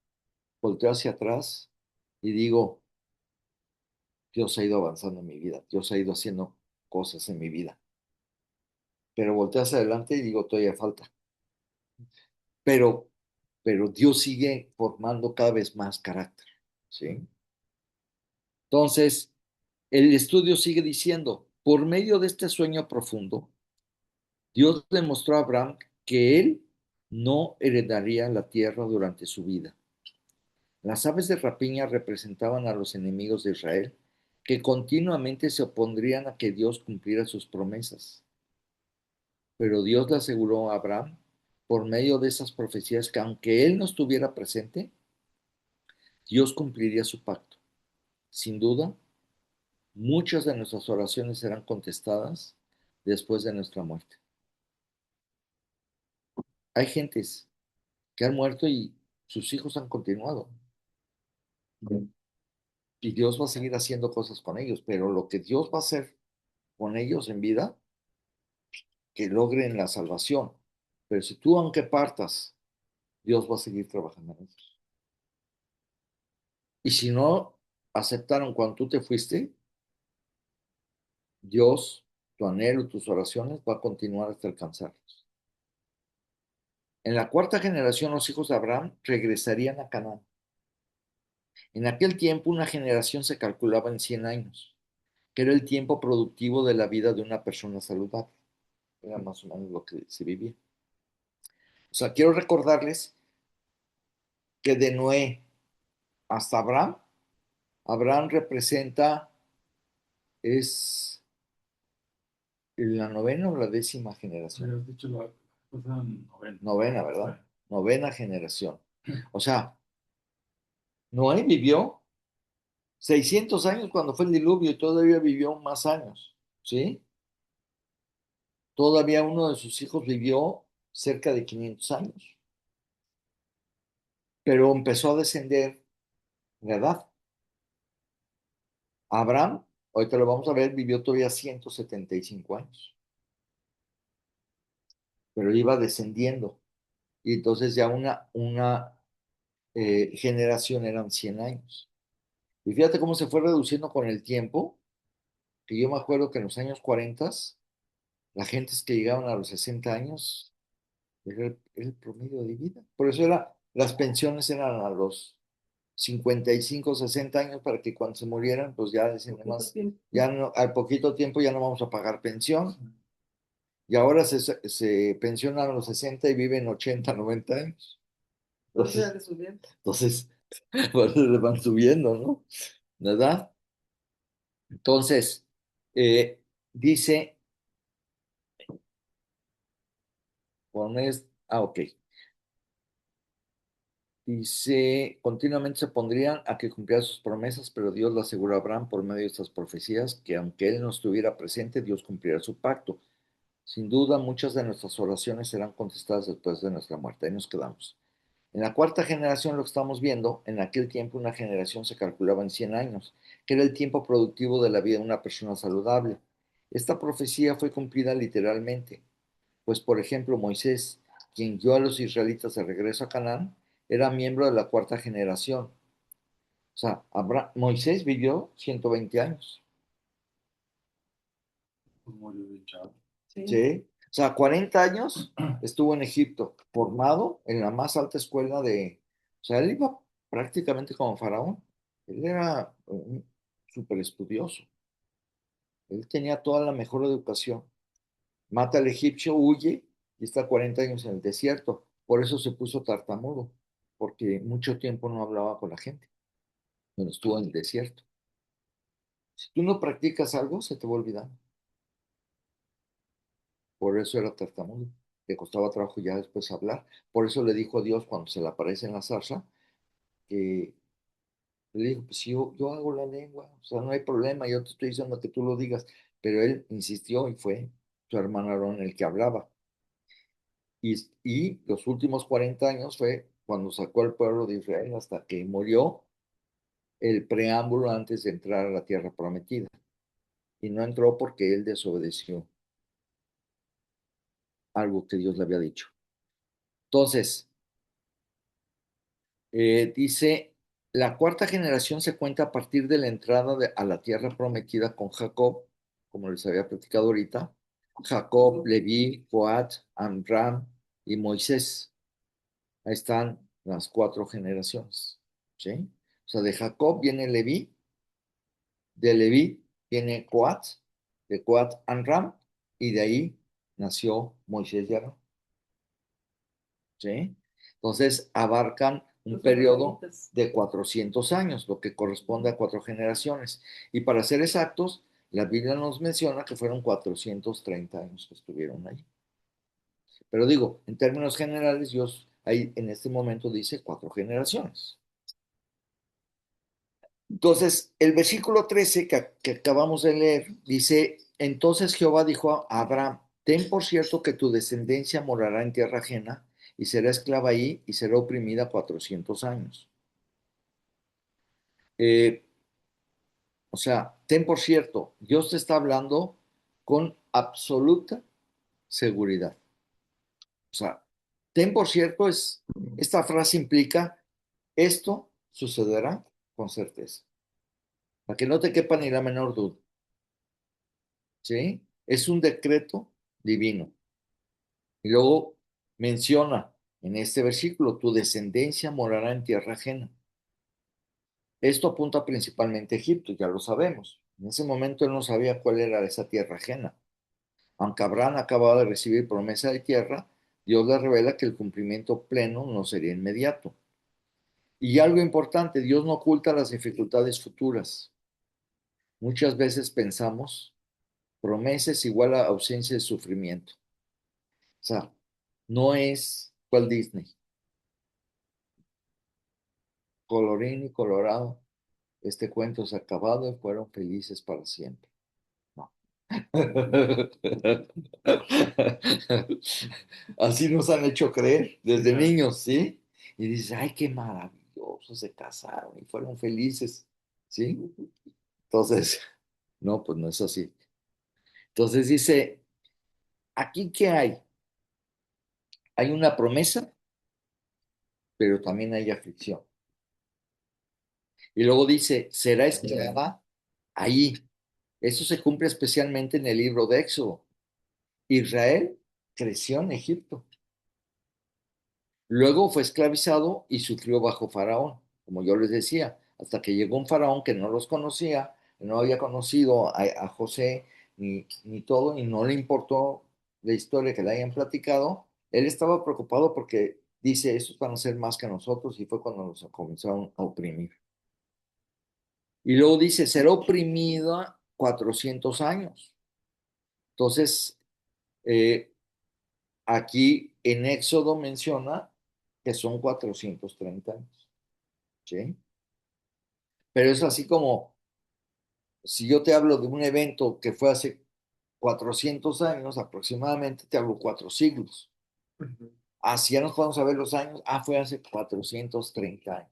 volteo hacia atrás y digo, Dios ha ido avanzando en mi vida, Dios ha ido haciendo cosas en mi vida. Pero volteo hacia adelante y digo, todavía falta. Pero, pero Dios sigue formando cada vez más carácter, ¿sí? Entonces, el estudio sigue diciendo, por medio de este sueño profundo, Dios demostró a Abraham que él no heredaría la tierra durante su vida. Las aves de rapiña representaban a los enemigos de Israel, que continuamente se opondrían a que Dios cumpliera sus promesas. Pero Dios le aseguró a Abraham, por medio de esas profecías, que aunque él no estuviera presente, Dios cumpliría su pacto. Sin duda, muchas de nuestras oraciones serán contestadas después de nuestra muerte. Hay gentes que han muerto y sus hijos han continuado. Y Dios va a seguir haciendo cosas con ellos, pero lo que Dios va a hacer con ellos en vida, que logren la salvación. Pero si tú, aunque partas, Dios va a seguir trabajando en ellos. Y si no aceptaron cuando tú te fuiste, Dios, tu anhelo, tus oraciones, va a continuar hasta alcanzarlos. En la cuarta generación, los hijos de Abraham regresarían a Canaán. En aquel tiempo, una generación se calculaba en 100 años. que era el tiempo productivo de la vida de una persona saludable. Era más o menos lo que se vivía. O sea, quiero recordarles que de Noé hasta Abraham, Abraham representa, es la novena o la décima generación. Habías dicho la cosa novena. Novena, ¿verdad? Novena generación. O sea, Noé vivió 600 años cuando fue el diluvio y todavía vivió más años, ¿sí? Todavía uno de sus hijos vivió cerca de 500 años, pero empezó a descender la edad. Abraham, ahorita lo vamos a ver, vivió todavía 175 años, pero iba descendiendo. Y entonces ya una generación eran 100 años. Y fíjate cómo se fue reduciendo con el tiempo, que yo me acuerdo que en los años 40, la gente que llegaban a los 60 años, era el promedio de vida. Por eso las pensiones eran a los 55, 60 años para que cuando se murieran, pues ya decían, Poquito además, tiempo. ya no, al poquito tiempo ya no vamos a pagar pensión. Y ahora se pensionan a los 60 y viven 80, 90 años. O sea, Entonces, le subieron. entonces pues, le van subiendo, ¿no? ¿Verdad? Entonces, dice, ok. Dice, continuamente se pondrían a que cumpliera sus promesas, pero Dios le aseguró a Abraham por medio de estas profecías que aunque él no estuviera presente, Dios cumplirá su pacto. Sin duda, muchas de nuestras oraciones serán contestadas después de nuestra muerte. Ahí nos quedamos. En la cuarta generación, lo que estamos viendo, en aquel tiempo una generación se calculaba en 100 años, que era el tiempo productivo de la vida de una persona saludable. Esta profecía fue cumplida literalmente, pues por ejemplo Moisés, quien guió a los israelitas de regreso a Canaán, era miembro de la cuarta generación. O sea, Moisés vivió 120 años, Pues murió de chavo. Sí. ¿sí? O sea, 40 años estuvo en Egipto, formado en la más alta escuela de... O sea, él iba prácticamente como faraón. Él era un súper estudioso. Él tenía toda la mejor educación. Mata al egipcio, huye y está 40 años en el desierto. Por eso se puso tartamudo, porque mucho tiempo no hablaba con la gente. Bueno, estuvo en el desierto. Si tú no practicas algo, se te va a olvidar. Por eso era tartamudo. Le costaba trabajo ya después hablar. Por eso le dijo a Dios cuando se le aparece en la zarza, que le dijo, pues si yo hago la lengua, o sea, no hay problema, yo te estoy diciendo que tú lo digas. Pero él insistió y fue su hermano Aarón el que hablaba. Y los últimos 40 años fue cuando sacó al pueblo de Israel hasta que murió el preámbulo antes de entrar a la tierra prometida. Y no entró porque él desobedeció algo que Dios le había dicho. Entonces, dice, la cuarta generación se cuenta a partir de la entrada a la tierra prometida con Jacob, como les había platicado ahorita. Jacob, Leví, Coat, Amram y Moisés. Ahí están las cuatro generaciones. ¿Sí? O sea, de Jacob viene Leví, de Leví viene Coat, de Coat Amram, y de ahí nació Moisés y Aarón. ¿Sí? Entonces abarcan un Los periodo abuelitos. de 400 años, lo que corresponde a cuatro generaciones. Y para ser exactos, la Biblia nos menciona que fueron 430 años que estuvieron ahí. Pero digo, en términos generales, Dios ahí en este momento dice cuatro generaciones. Entonces, el versículo 13 que acabamos de leer dice, entonces Jehová dijo a Abraham, ten por cierto que tu descendencia morará en tierra ajena y será esclava ahí y será oprimida 400 años. Eh, o sea, ten por cierto, Dios te está hablando con absoluta seguridad. O sea, ten por cierto, esta frase implica, esto sucederá con certeza, para que no te quepa ni la menor duda. ¿Sí? Es un decreto divino. Y luego menciona en este versículo, tu descendencia morará en tierra ajena. Esto apunta principalmente a Egipto, ya lo sabemos. En ese momento él no sabía cuál era esa tierra ajena. Aunque Abraham acababa de recibir promesa de tierra, Dios le revela que el cumplimiento pleno no sería inmediato. Y algo importante, Dios no oculta las dificultades futuras. Muchas veces pensamos, promesa es igual a ausencia de sufrimiento. O sea, no es cual Disney, colorín y colorado, este cuento se ha acabado y fueron felices para siempre. No. Así nos han hecho creer desde niños, ¿sí? Y dices, ay, qué maravilloso, se casaron y fueron felices, ¿sí? Entonces, no, pues no es así. Entonces dice, ¿aquí qué hay? Hay una promesa, pero también hay aflicción. Y luego dice, será esclava ahí. Eso se cumple especialmente en el libro de Éxodo. Israel creció en Egipto. Luego fue esclavizado y sufrió bajo Faraón, como yo les decía, hasta que llegó un Faraón que no los conocía, no había conocido a José ni todo, y no le importó la historia que le hayan platicado. Él estaba preocupado porque dice, estos van a ser más que nosotros, y fue cuando los comenzaron a oprimir. Y luego dice, será oprimida 400 años. Entonces, eh, aquí en Éxodo menciona que son 430 años, ¿sí? Pero es así como, si yo te hablo de un evento que fue hace 400 años aproximadamente, te hablo 4 siglos. Así ya nos podemos saber los años, fue hace 430 años.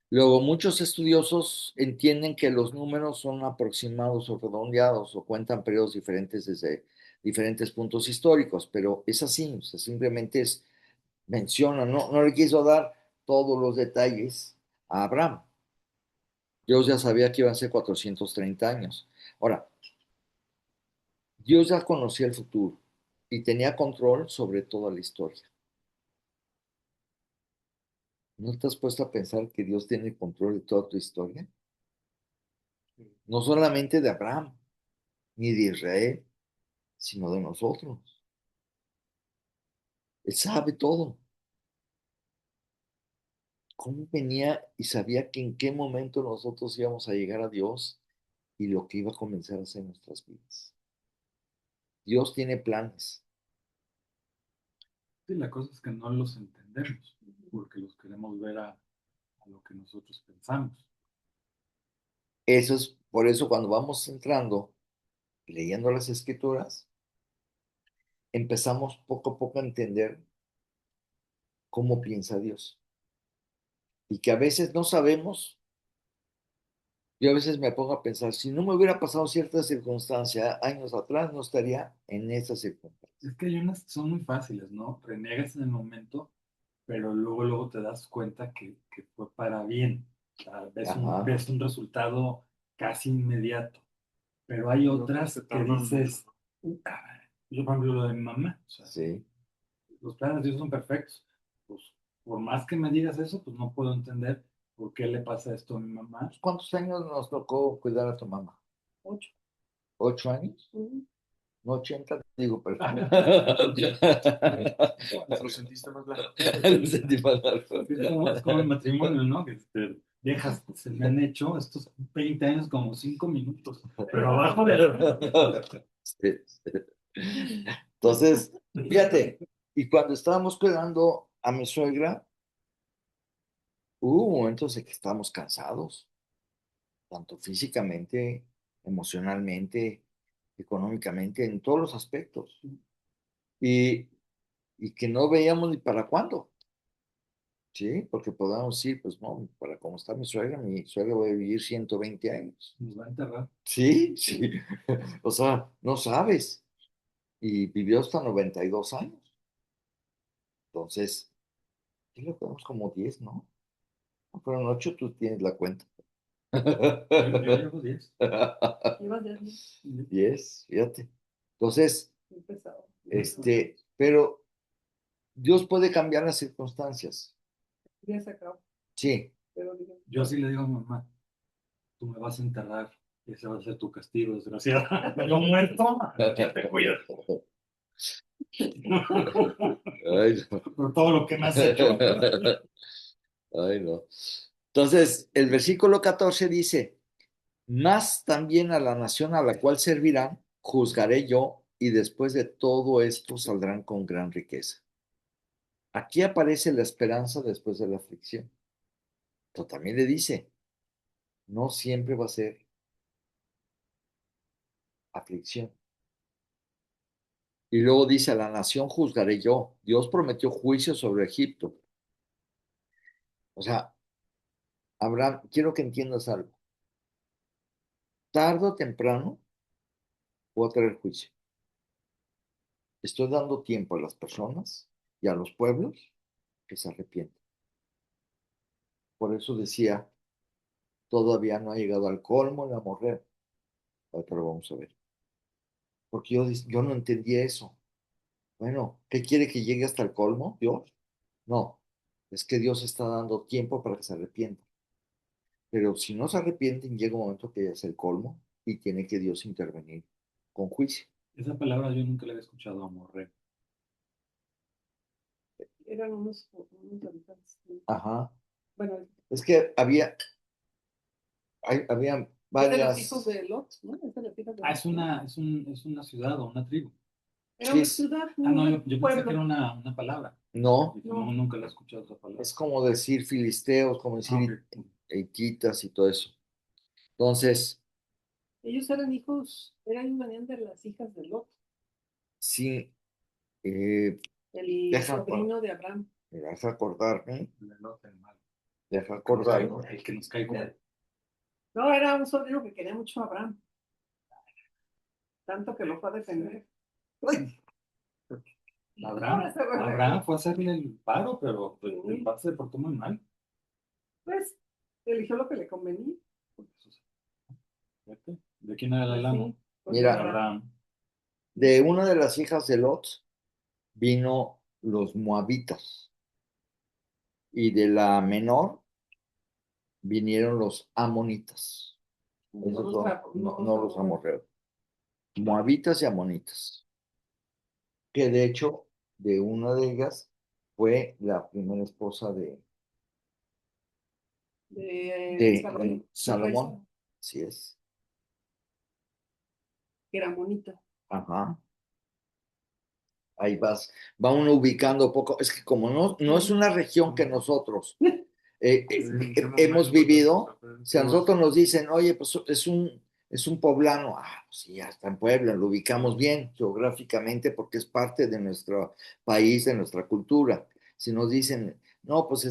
Luego, muchos estudiosos entienden que los números son aproximados o redondeados o cuentan periodos diferentes desde diferentes puntos históricos, pero es así, o sea, simplemente menciona, no le quiso dar todos los detalles a Abraham. Dios ya sabía que iban a ser 430 años. Ahora, Dios ya conocía el futuro y tenía control sobre toda la historia. ¿No te has puesto a pensar que Dios tiene control de toda tu historia? No solamente de Abraham, ni de Israel, sino de nosotros. Él sabe todo. Cómo venía y sabía que en qué momento nosotros íbamos a llegar a Dios y lo que iba a comenzar a hacer en nuestras vidas. Dios tiene planes. Sí, la cosa es que no los entendemos, porque los queremos ver a lo que nosotros pensamos. Eso es por eso cuando vamos entrando, leyendo las escrituras, empezamos poco a poco a entender cómo piensa Dios. Y que a veces no sabemos, yo a veces me pongo a pensar, si no me hubiera pasado cierta circunstancia años atrás, no estaría en esa circunstancia. Es que hay unas que son muy fáciles, ¿no? Reniegas en el momento, pero luego te das cuenta que fue para bien. O sea, Ajá, ves un resultado casi inmediato. Pero hay otras que dices, caray". Yo, por ejemplo, lo de mi mamá, o sea, sí. los planes de Dios son perfectos. Pues, por más que me digas eso, pues no puedo entender por qué le pasa esto a mi mamá. ¿Cuántos años nos tocó cuidar a tu mamá? 8. ¿8 años? No 80, digo, pero. Lo sentiste más largo. Lo sentí más largo. Es como el matrimonio, ¿no? Que dejas, se me han hecho estos 20 años como 5 minutos, pero abajo de... Sí, sí. Entonces, fíjate, y cuando estábamos cuidando a mi suegra, hubo momentos en que estábamos cansados, tanto físicamente, emocionalmente, económicamente, en todos los aspectos, y, y que no veíamos ni para cuándo, ¿sí? Porque podamos decir, pues no, para cómo está mi suegra va a vivir 120 años. Nos va a enterrar. Sí, sí, o sea, no sabes, y vivió hasta 92 años, entonces, sí lo tenemos como 10, ¿no? No, fueron 8, tú tienes la cuenta. Yo llevo 10. Llevas 10 10, fíjate. Entonces, muy pesado. pero Dios puede cambiar las circunstancias. Ya se acabó, Sí, pero digo, Yo sí le digo a mi mamá, tú me vas a enterrar y ese va a ser tu castigo, desgraciado. Me lo muerto, ya te cuidas. Ay, no. Por todo lo que me has hecho. Ay, no. Entonces, el versículo 14 dice, más también a la nación a la cual servirán, juzgaré yo, y después de todo esto saldrán con gran riqueza. Aquí aparece la esperanza después de la aflicción. Pero también le dice, no siempre va a ser aflicción. Y luego dice, a la nación juzgaré yo. Dios prometió juicio sobre Egipto. O sea, Abraham, quiero que entiendas algo. Tarde o temprano voy a traer juicio. Estoy dando tiempo a las personas y a los pueblos que se arrepienten. Por eso decía, todavía no ha llegado al colmo el amorreo. Ahorita lo vamos a ver. Porque yo no entendía eso. Bueno, ¿qué quiere que llegue hasta el colmo, Dios? No, es que Dios está dando tiempo para que se arrepientan. Pero si no se arrepienten, llega un momento que ya es el colmo y tiene que Dios intervenir con juicio. Esa palabra yo nunca la había escuchado, amorreo. Eran unos habitantes. Ajá. Bueno, Es que había es de los hijos varias. de Lot, ¿no? Es de los hijos de Ah, Lot, ¿no? es una ciudad o una tribu. Era Sí, una ciudad, Ah, no, un yo pensé que era pueblo. una palabra. no, Dije, No. no, nunca la he escuchado esa palabra. es como decir filisteos, como Ah, decir ok. hititas y todo eso. Entonces, Ellos eran hijos, ellos venían de las hijas de Lot, sí, eh, el deja, sobrino de Abraham. deja acordarme, El elote, el malo. deja Que nos cae, acordarme. el que nos cae con... No, era un sobrino que quería mucho a Abraham, tanto que lo fue a defender. Uy, Abraham, se me Abraham fue a hacerle el paro, pero pues, el Sí. padre se portó muy mal. pues eligió lo que le convenía. Fíjate, ¿de quién era Pues el sí, amo? pues De Mira, Abraham. Abraham. de una de las hijas de Lot vino los moabitas y de la menor vinieron los amonitas. No Esos los son, no los amorreos. Moabitas y amonitas. Que de hecho, de una de ellas fue la primera esposa de de Salomón, del rey Salomón. Salomón, Así es. que era bonita. Ajá. Ahí va uno ubicando poco. Es que como no es una región que nosotros hemos vivido, si a nosotros nos dicen, oye, pues es un poblano, pues sí, ya está en Puebla, lo ubicamos bien geográficamente porque es parte de nuestro país, de nuestra cultura. Si nos dicen, no, pues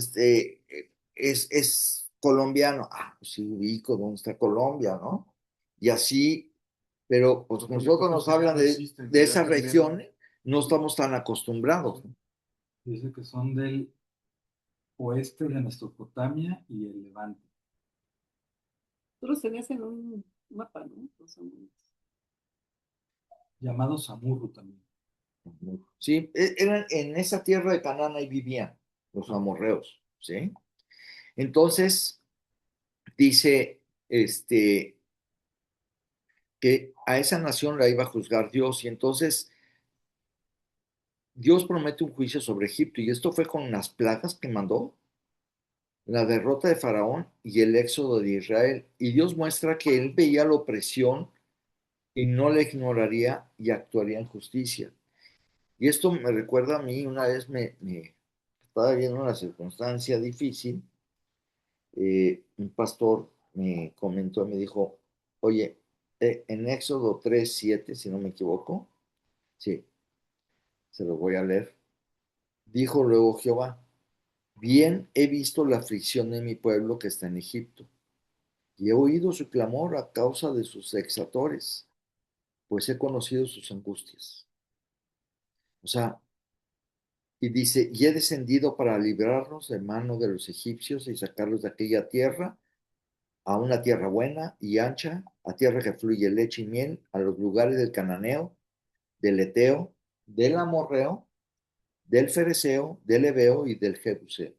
es colombiano, pues sí ubico dónde está Colombia, ¿no? Y así, pero pues Porque nosotros cosas nos que ya hablan no de, existen, de que ya esa cambiaron. región, no estamos tan acostumbrados, ¿no? Dice que son del oeste de Mesopotamia y el Levante. Tú los tenías en un mapa, ¿no? Los amonitas. Llamado Samurru también. Sí, eran en esa tierra de Canaán ahí vivían los amorreos, ¿sí? Entonces, dice que a esa nación la iba a juzgar Dios, y entonces Dios promete un juicio sobre Egipto, y esto fue con las plagas que mandó, la derrota de Faraón y el éxodo de Israel, y Dios muestra que él veía la opresión y no la ignoraría y actuaría en justicia. Y esto me recuerda a mí, una vez me estaba viendo una circunstancia difícil. Un pastor me comentó, me dijo, oye, en Éxodo 3:7, si no me equivoco, sí, se lo voy a leer. Dijo luego Jehová, bien he visto la aflicción de mi pueblo que está en Egipto, y he oído su clamor a causa de sus exactores, pues he conocido sus angustias. O sea, y dice, y he descendido para librarnos de mano de los egipcios y sacarlos de aquella tierra a una tierra buena y ancha, a tierra que fluye leche y miel, a los lugares del cananeo, del eteo, del amorreo, del fereceo, del heveo y del jebuseo.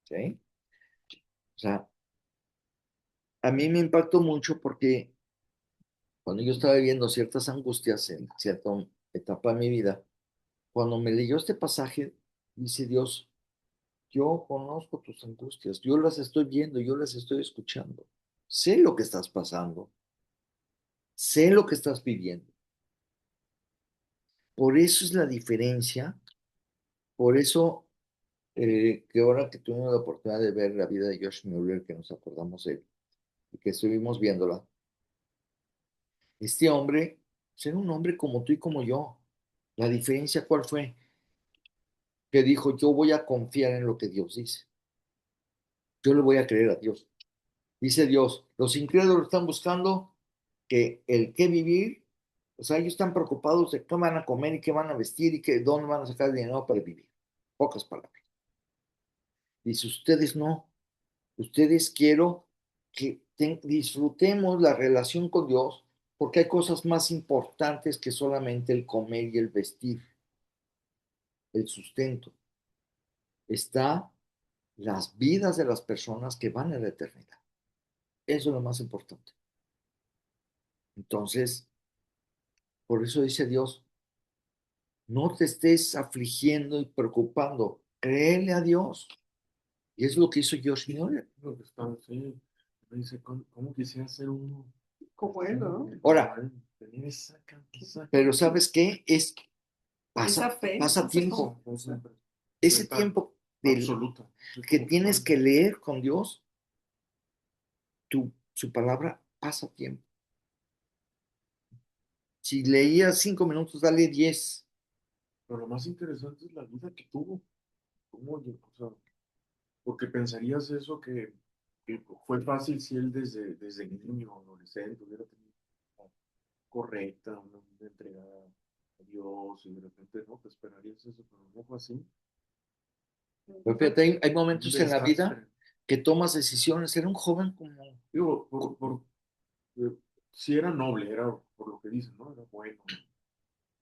¿Sí? O sea, a mí me impactó mucho porque cuando yo estaba viviendo ciertas angustias en cierta etapa de mi vida, cuando me leyó este pasaje, dice Dios, yo conozco tus angustias, yo las estoy viendo, yo las estoy escuchando, sé lo que estás pasando, sé lo que estás viviendo. Por eso es la diferencia, por eso que ahora que tuvimos la oportunidad de ver la vida de Josh Mueller, que nos acordamos de él, y que estuvimos viéndola, este hombre, pues, era un hombre como tú y como yo. La diferencia, ¿cuál fue? Que dijo, yo voy a confiar en lo que Dios dice. Yo le voy a creer a Dios. Dice Dios, los incrédulos están buscando que el qué vivir, o sea, ellos están preocupados de qué van a comer y qué van a vestir y que, dónde van a sacar el dinero para vivir. Pocas palabras. Dice, ustedes no, ustedes quiero que disfrutemos la relación con Dios porque hay cosas más importantes que solamente el comer y el vestir, el sustento. Está las vidas de las personas que van a la eternidad. Eso es lo más importante. Entonces, por eso dice Dios, no te estés afligiendo y preocupando, créele a Dios. Y es lo que hizo Josh Mueller. Lo que está, sí. Me dice, ¿cómo quisiera ser uno? Como él, ¿no? Ahora, Tener esa pero ¿sabes qué? Esa Pasa fe, esa tiempo. confianza Ese total, tiempo absoluta. que tienes que leer con Dios, su palabra pasa tiempo. Si leías 5 minutos, dale 10. Pero lo más interesante es la vida que tuvo. ¿Cómo, o sea, porque pensarías eso que fue fácil si él desde niño, adolescente, hubiera tenido una correcta, una entregada a Dios y de repente no, te esperarías eso, pero no fue así. Pero fíjate, hay Un momentos en la vida desastre. que tomas decisiones. Era un joven como... Digo, eh, si era noble, era por lo que dicen, ¿no? Era bueno,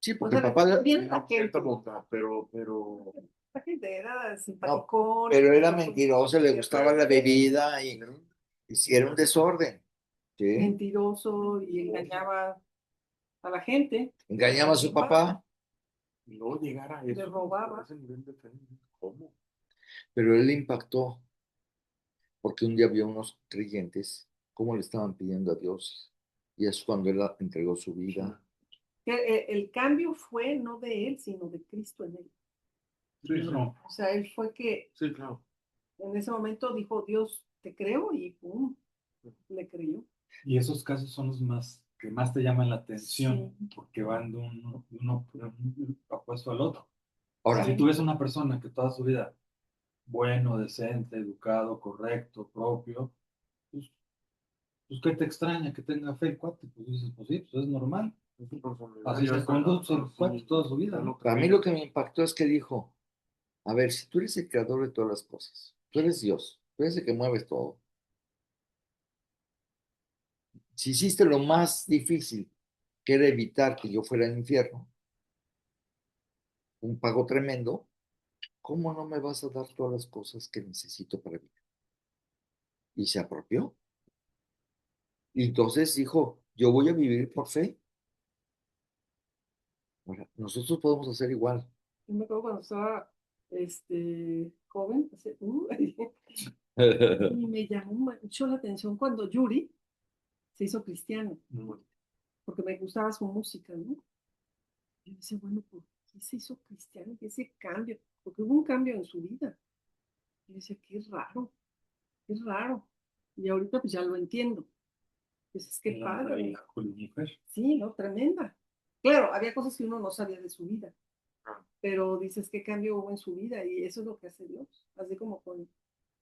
Sí, O porque el sea, papá... bien la tenía cierta gente. bondad, pero La gente era No, simpaticón, pero era no podía mentiroso, le gustaba la bebida y era un hiciera un desorden. ¿Sí? mentiroso y engañaba a la gente, Engañaba a su papá, y luego llegar a le eso, a robaba. ese nivel de fe, ¿cómo? pero él le impactó porque un día vio unos creyentes cómo le estaban pidiendo a Dios. Y es cuando él entregó su vida. Que el cambio fue no de él, sino de Cristo en él. Sí, sí, O sea, él fue que sí, claro. en ese momento dijo, Dios, te creo, y pum, le creyó. Y esos casos son los más que más te llaman la atención, Sí. porque van de uno opuesto al otro. Ahora, Si tú ves una persona que toda su vida, bueno, decente, educado, correcto, propio, pues, pues ¿qué te extraña que tenga fe el cuate? Pues dices, pues sí, pues es normal. Es su personalidad, Así ya se está, conduce el así, cuate toda su vida, ya ¿no? lo a mí trae. lo que me impactó es que dijo, a ver, si tú eres el creador de todas las cosas, tú eres Dios, tú eres el que mueves todo. Si hiciste lo más difícil, que era evitar que yo fuera al infierno, un pago tremendo, ¿cómo no me vas a dar todas las cosas que necesito para vivir? Y se apropió. Y entonces dijo, yo voy a vivir por fe. Ahora, nosotros podemos hacer igual. Yo me acuerdo cuando estaba joven, y me llamó mucho la atención cuando Yuri se hizo cristiano, Muy porque me gustaba su música, ¿no? Yo decía, bueno, ¿por qué se hizo cristiano? ¿Qué ese cambio? Porque hubo un cambio en su vida. Y yo decía, qué raro, qué raro. Y ahorita pues ya lo entiendo. Pues es que padre. Con la mujer. Sí, ¿no? Tremenda. Claro, había cosas que uno no sabía de su vida, claro. pero dices qué cambio hubo en su vida y eso es lo que hace Dios. Así como con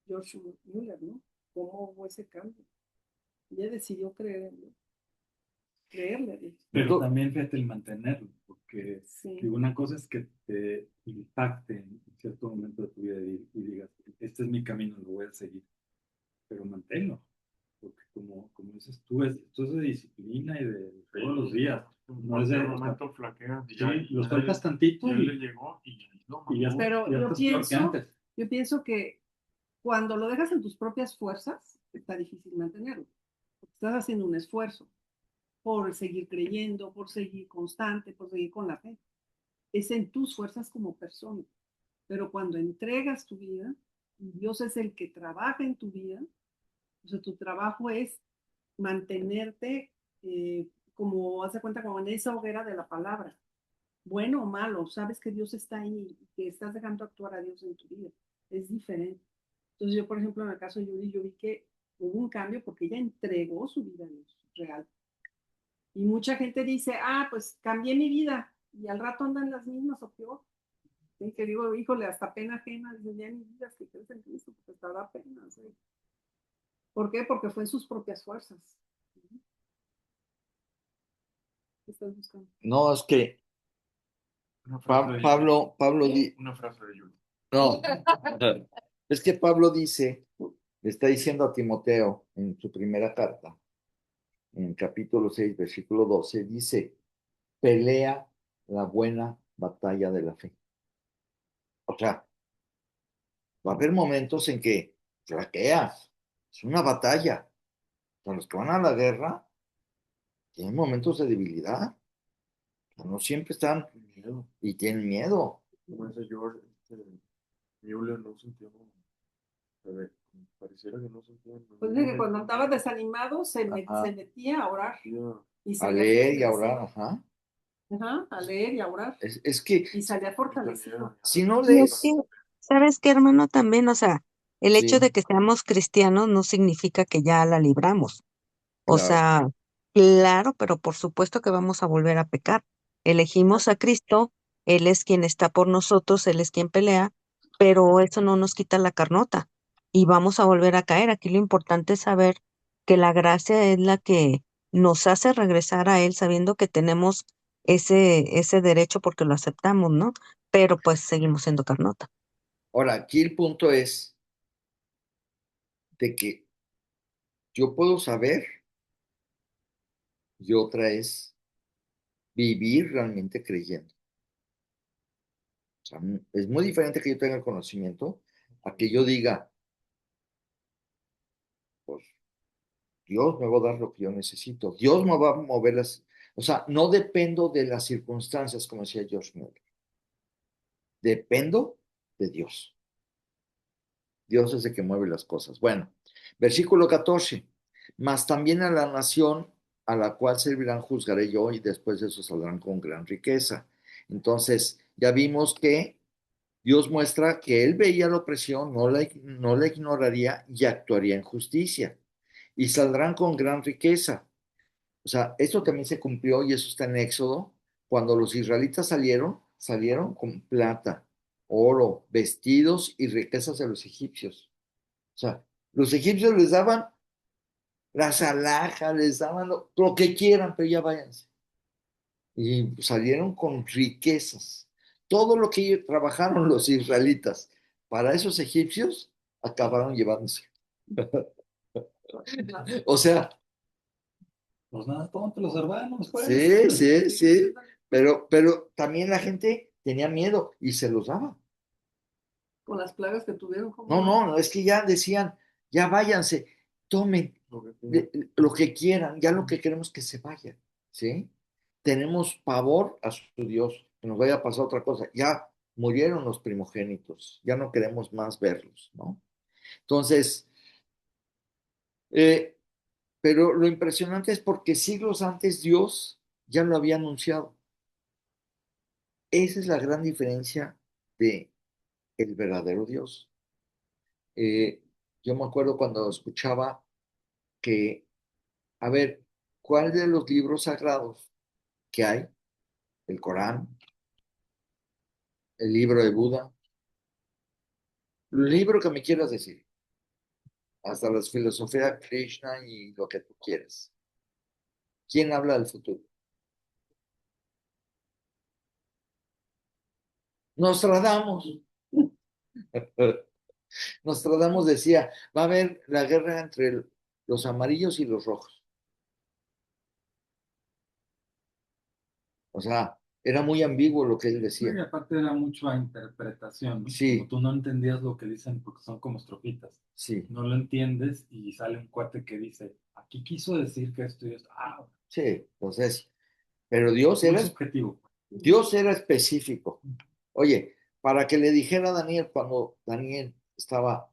George Mueller, ¿no? ¿Cómo hubo ese cambio? Ella decidió creer en Dios, creerle a Dios. Pero también fíjate el mantenerlo, porque Sí. que una cosa es que te impacte en cierto momento de tu vida y digas, este es mi camino, lo voy a seguir, pero manténlo, porque como dices tú, esto es de disciplina y de todos los días, no es de... En un momento flaquea, Sí, lo sueltas tantito ya le y llegó y no, ya está. Pero Ya yo estás peor que antes. yo pienso que cuando lo dejas en tus propias fuerzas, está difícil mantenerlo. porque estás haciendo un esfuerzo por seguir creyendo, por seguir constante, por seguir con la fe. Es en tus fuerzas como persona. Pero cuando entregas tu vida, y Dios es el que trabaja en tu vida, o sea, tu trabajo es mantenerte como, haz de cuenta, como en esa hoguera de la palabra. Bueno o malo, sabes que Dios está ahí, que estás dejando actuar a Dios en tu vida. Es diferente. Entonces yo, por ejemplo, en el caso de Yuri, yo vi que hubo un cambio porque ella entregó su vida a Dios real. Y mucha gente dice, ah, pues cambié mi vida y al rato andan las mismas o peor. ¿Sí? Que digo, híjole, hasta pena ajena, dice, ya mi vida que crees en Cristo, porque te da pena. ¿Sí? ¿Por qué? Porque fue en sus propias fuerzas. ¿Qué estás buscando? No, es que Una frase de Pablo, una frase de Yuri. no, es que Pablo dice, le está diciendo a Timoteo en su primera carta, en el capítulo 6 versículo 12 dice, pelea la buena batalla de la fe. O sea, va a haber momentos en que flaqueas, es una batalla. O sea, los que van a la guerra tienen momentos de debilidad, o sea, no siempre están Miedo. y tienen miedo. Como ese George, Mueller no sentía, a ver, pareciera que no sentía Pues ningún dice que cuando momento andaba miedo. desanimado se Ajá. metía a orar Sentía y A salía leer y a fortalecido. orar, ajá. Ajá, a leer y a orar Es que y salía mucha fortalecido. si no Y es que, lees, ¿sabes qué, hermano? También, o sea, el hecho de sí, que seamos cristianos no significa que ya la libramos. O claro. sea, claro, pero por supuesto que vamos a volver a pecar. Elegimos a Cristo, Él es quien está por nosotros, Él es quien pelea, pero eso no nos quita la carnota y vamos a volver a caer. Aquí lo importante es saber que la gracia es la que nos hace regresar a Él sabiendo que tenemos ese derecho porque lo aceptamos, ¿no? Pero pues seguimos siendo carnota. Ahora, aquí el punto es de que yo puedo saber y otra es vivir realmente creyendo. O sea, es muy diferente que yo tenga el conocimiento a que yo diga, pues Dios me va a dar lo que yo necesito, Dios me va a mover las... O sea, no dependo de las circunstancias, como decía George Miller, dependo de Dios. Dios es el que mueve las cosas. Bueno, versículo 14. Mas también a la nación a la cual servirán juzgaré yo y después de eso saldrán con gran riqueza. Entonces, ya vimos que Dios muestra que él veía la opresión, no la ignoraría y actuaría en justicia. Y saldrán con gran riqueza. O sea, esto también se cumplió y eso está en Éxodo. Cuando los israelitas salieron con plata, oro, vestidos y riquezas de los egipcios. O sea, los egipcios les daban las alhajas, les daban lo que quieran, pero ya váyanse. Y salieron con riquezas. Todo lo que trabajaron los israelitas para esos egipcios, acabaron llevándose. O sea, Pues nada, tonto los hermanos, pues. sí, sí, sí, pero también la gente tenía miedo y se los daba. Con las plagas que tuvieron, ¿cómo No, no? no, es que ya decían, ya váyanse, tomen lo que tenía. lo que quieran, ya lo que queremos que se vayan, ¿sí? Tenemos pavor a su Dios, que nos vaya a pasar otra cosa. Ya murieron los primogénitos, ya no queremos más verlos, ¿no? Entonces, eh, pero lo impresionante es porque siglos antes Dios ya lo había anunciado. Esa es la gran diferencia de el verdadero Dios. Eh, yo me acuerdo cuando escuchaba que, a ver, ¿cuál de los libros sagrados que hay? El Corán, el libro de Buda, el libro que me quieras decir, hasta las filosofías Krishna y lo que tú quieras. ¿Quién habla del futuro? Nostradamus. Nostradamus decía, va a haber la guerra entre los amarillos y los rojos. O sea, Era muy ambiguo lo que él No, y decía. aparte era mucho a interpretación, ¿no? Como Sí, tú no entendías lo que dicen porque son como estrofitas. sí, No lo entiendes y sale un cuate que dice, aquí quiso decir que esto y esto. Ah, sí. Entonces, pero Dios muy era, subjetivo. Dios era específico. Oye, para que le dijera a Daniel cuando Daniel estaba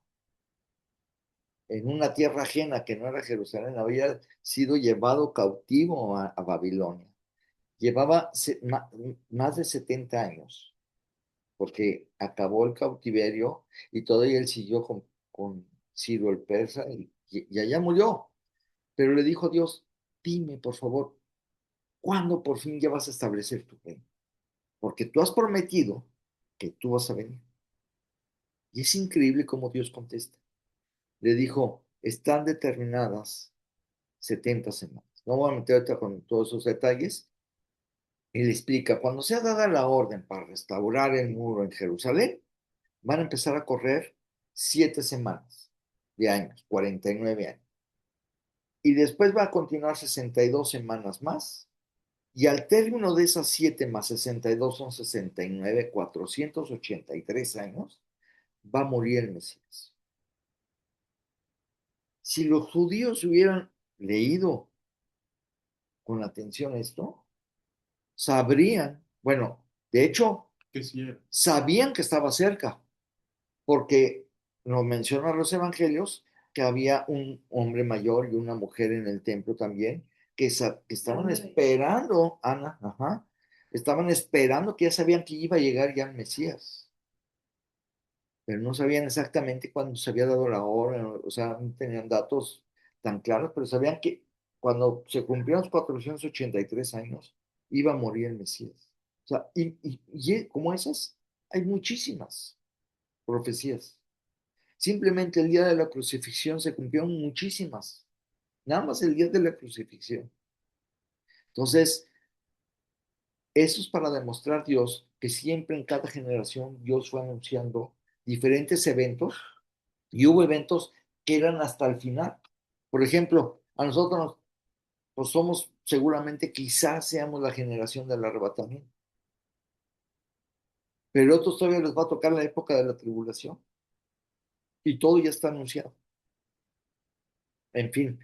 en una tierra ajena que no era Jerusalén, había sido llevado cautivo a Babilonia. Llevaba más de 70 años, porque acabó el cautiverio y todavía él siguió con Ciro el persa y allá murió. Pero le dijo Dios, dime por favor, ¿cuándo por fin ya vas a establecer tu reino? Porque tú has prometido que tú vas a venir. Y es increíble cómo Dios contesta. Le dijo, están determinadas 70 semanas. No voy a meter ahorita con todos esos detalles. Y le explica, cuando sea dada la orden para restaurar el muro en Jerusalén, van a empezar a correr 7 semanas de años, 49 años. Y después va a continuar 62 semanas más. Y al término de esas 7 más 62 son 69, 483 años, va a morir el Mesías. Si los judíos hubieran leído con atención esto, sabrían, bueno, de hecho, Que sí era. sabían que estaba cerca, porque nos mencionan los evangelios que había un hombre mayor y una mujer en el templo también, que estaban Ándale. esperando, Ana, ajá, estaban esperando que ya sabían que iba a llegar ya el Mesías, pero no sabían exactamente cuándo se había dado la hora, o sea, no tenían datos tan claros, pero sabían que cuando se cumplieron los 483 años, iba a morir el Mesías. O sea, como esas, hay muchísimas profecías. Simplemente el día de la crucifixión se cumplieron muchísimas. Nada más el día de la crucifixión. Entonces, eso es para demostrar Dios que siempre en cada generación Dios fue anunciando diferentes eventos y hubo eventos que eran hasta el final. Por ejemplo, a nosotros pues somos seguramente quizás seamos la generación del arrebatamiento, pero a otros todavía les va a tocar la época de la tribulación y todo ya está anunciado. En fin,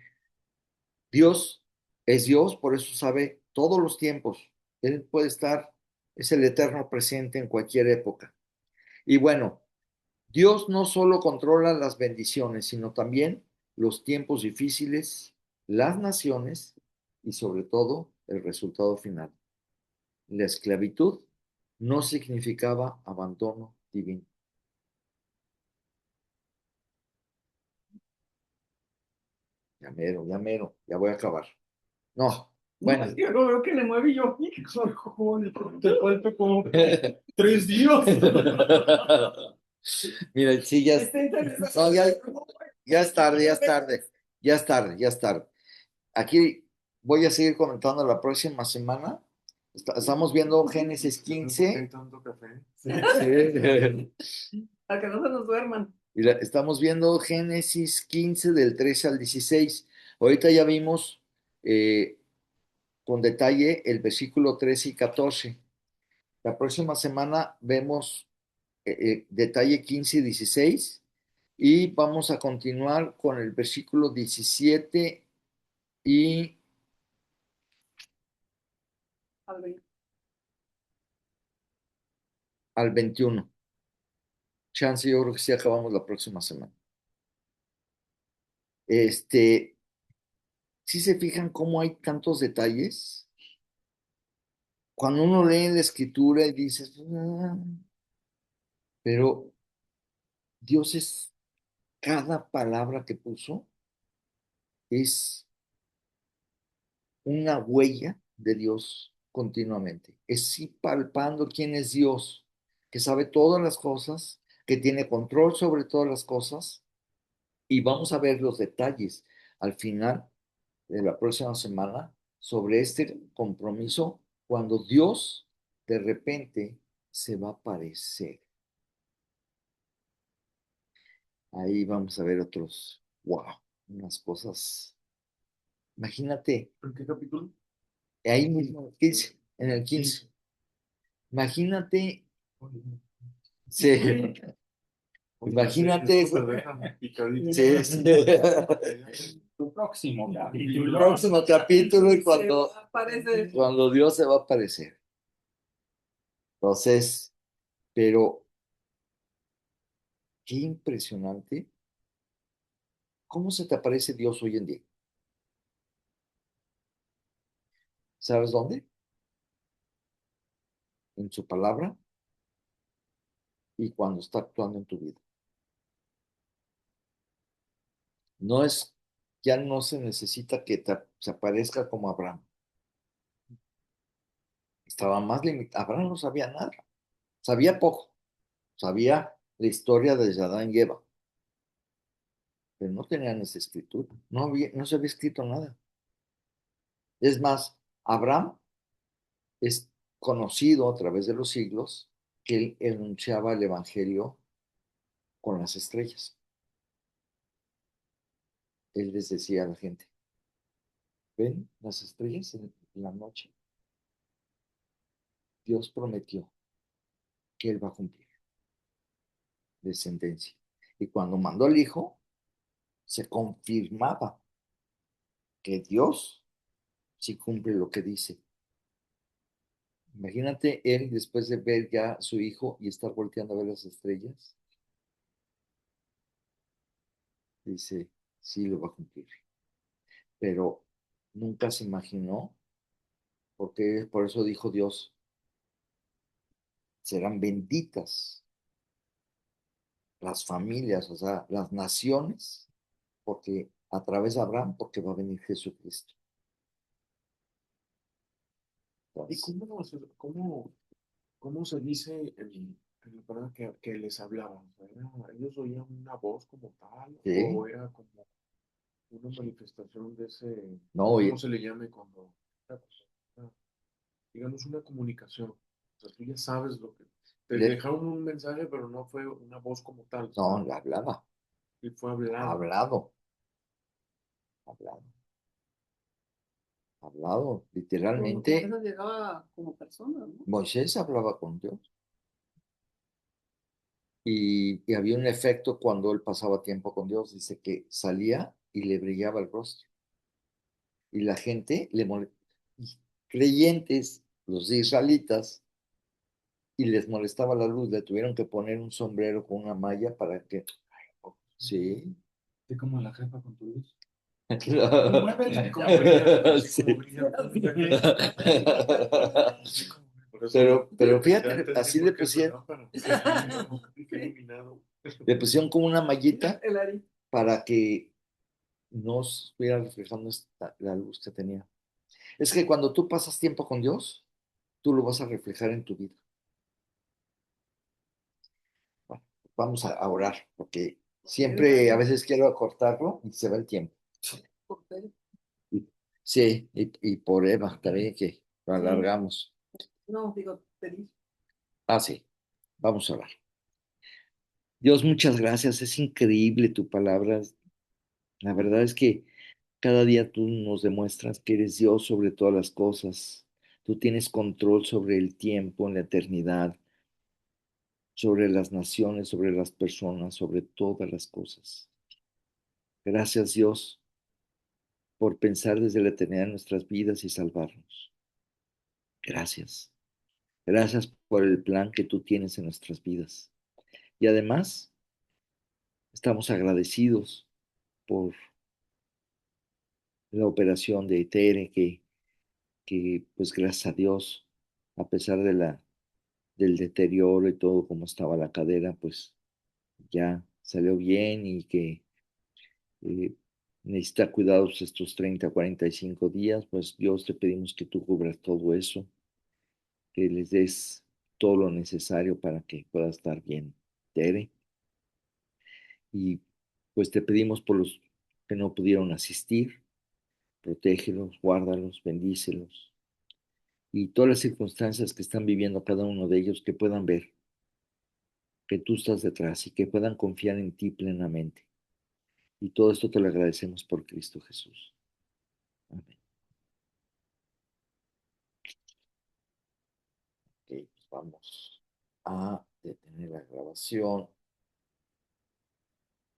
Dios es Dios, por eso sabe todos los tiempos. Él puede estar, es el eterno presente en cualquier época. Y bueno, Dios no solo controla las bendiciones, sino también los tiempos difíciles, las naciones y sobre todo el resultado final. La esclavitud no significaba abandono divino. Ya mero, ya voy a acabar. No, No, bueno. es que yo lo veo que le mueve y yo, Soy joven, te falta como 3 días. Mira, sí, ya, está interesante. no, ya es tarde, ya es tarde, ya es tarde, ya es tarde. Aquí voy a seguir comentando la próxima semana. Estamos viendo Génesis ¿Por qué 15. tanto café? Sí. Para que no se nos duerman. Y estamos viendo Génesis 15 del 13 al 16. Ahorita ya vimos con detalle el versículo 13 y 14. La próxima semana vemos detalle 15 y 16 y vamos a continuar con el versículo 17 y Al ver. al 21. Chance, yo creo que sí acabamos la próxima semana. ¿Sí se fijan cómo hay tantos detalles? Cuando uno lee la escritura y dices, "Ah", pero Dios es, cada palabra que puso es una huella de Dios continuamente. Es ir palpando quién es Dios, que sabe todas las cosas, que tiene control sobre todas las cosas, y vamos a ver los detalles al final de la próxima semana sobre este compromiso cuando Dios de repente se va a aparecer. Ahí vamos a ver otros, wow, unas cosas. Imagínate, ¿En qué capítulo? ahí mismo, 15, en el 15. Imagínate, sí, imagínate Esto eso. me deja picadito. Sí, sí. Tu próximo El capítulo. próximo capítulo y Aparece. cuando Dios se va a aparecer. Entonces, pero qué impresionante. ¿Cómo se te aparece Dios hoy en día? ¿Sabes dónde? En su palabra y cuando está actuando en tu vida. No es, ya no se necesita que se aparezca como Abraham. Estaba más limitado. Abraham no sabía nada. Sabía poco. Sabía la historia de Adán y Eva, pero no tenían esa escritura. No se había escrito nada. Es más, Abraham es conocido a través de los siglos que él enunciaba el evangelio con las estrellas. Él les decía a la gente, ven las estrellas en la noche. Dios prometió que él va a cumplir descendencia. Y cuando mandó al hijo, se confirmaba que Dios sí cumple lo que dice. Imagínate él después de ver ya a su hijo y estar volteando a ver las estrellas, dice, sí lo va a cumplir. Pero nunca se imaginó, porque por eso dijo Dios, serán benditas las familias, o sea, las naciones, porque a través de Abraham, porque va a venir Jesucristo. ¿Y Entonces, cómo se dice en la palabra que les hablaban? ¿Ellos oían una voz como tal? sí, ¿O era como una manifestación de ese, no, cómo oye, se le llame cuando, una- digamos, una comunicación? O sea, tú ya sabes lo que, te dejaron un mensaje, pero no fue una voz como tal, no, le hablaba, y fue hablado. hablado, hablado, hablado, Porque a literalmente, veces llegaba como persona, ¿no? Moisés hablaba con Dios. Y había un efecto cuando él pasaba tiempo con Dios, dice que salía y le brillaba el rostro. Y la gente creyentes, los israelitas, y les molestaba la luz, le tuvieron que poner un sombrero con una malla para que, sí. Así como la jefa con tu luz. Muévele, como brilla, así Sí. como brilla. Por eso Pero ya fíjate, entendí así por qué es la lámpara. Qué iluminado. le pusieron como una mallita El Ari. para que no estuviera reflejando la luz que tenía. Es que cuando tú pasas tiempo con Dios, tú lo vas a reflejar en tu vida. Bueno, vamos a orar, porque siempre a veces quiero acortarlo y se va el tiempo. Y- Sí, y por Eva también que lo Sí. alargamos. No, digo, pedir. Ah, sí, vamos a orar. Dios, muchas gracias. Es increíble tu palabra. La verdad es que cada día tú nos demuestras que eres Dios sobre todas las cosas. Tú tienes control sobre el tiempo en la eternidad, sobre las naciones, sobre las personas, sobre todas las cosas. Gracias, Dios, por pensar desde la eternidad en nuestras vidas y salvarnos. Gracias. Gracias por el plan que tú tienes en nuestras vidas. Y además, estamos agradecidos por la operación de Tere, que pues gracias a Dios, a pesar del deterioro y todo como estaba la cadera, pues ya salió bien y que eh, necesita cuidados estos 30 a 45 días, pues Dios te pedimos que tú cubras todo eso, que les des todo lo necesario para que pueda estar bien Tere. Y pues te pedimos por los que no pudieron asistir, protégelos, guárdalos, bendícelos. Y todas las circunstancias que están viviendo cada uno de ellos, que puedan ver que tú estás detrás y que puedan confiar en ti plenamente. Y todo esto te lo agradecemos por Cristo Jesús. Amén. Ok, pues Vamos a detener la grabación.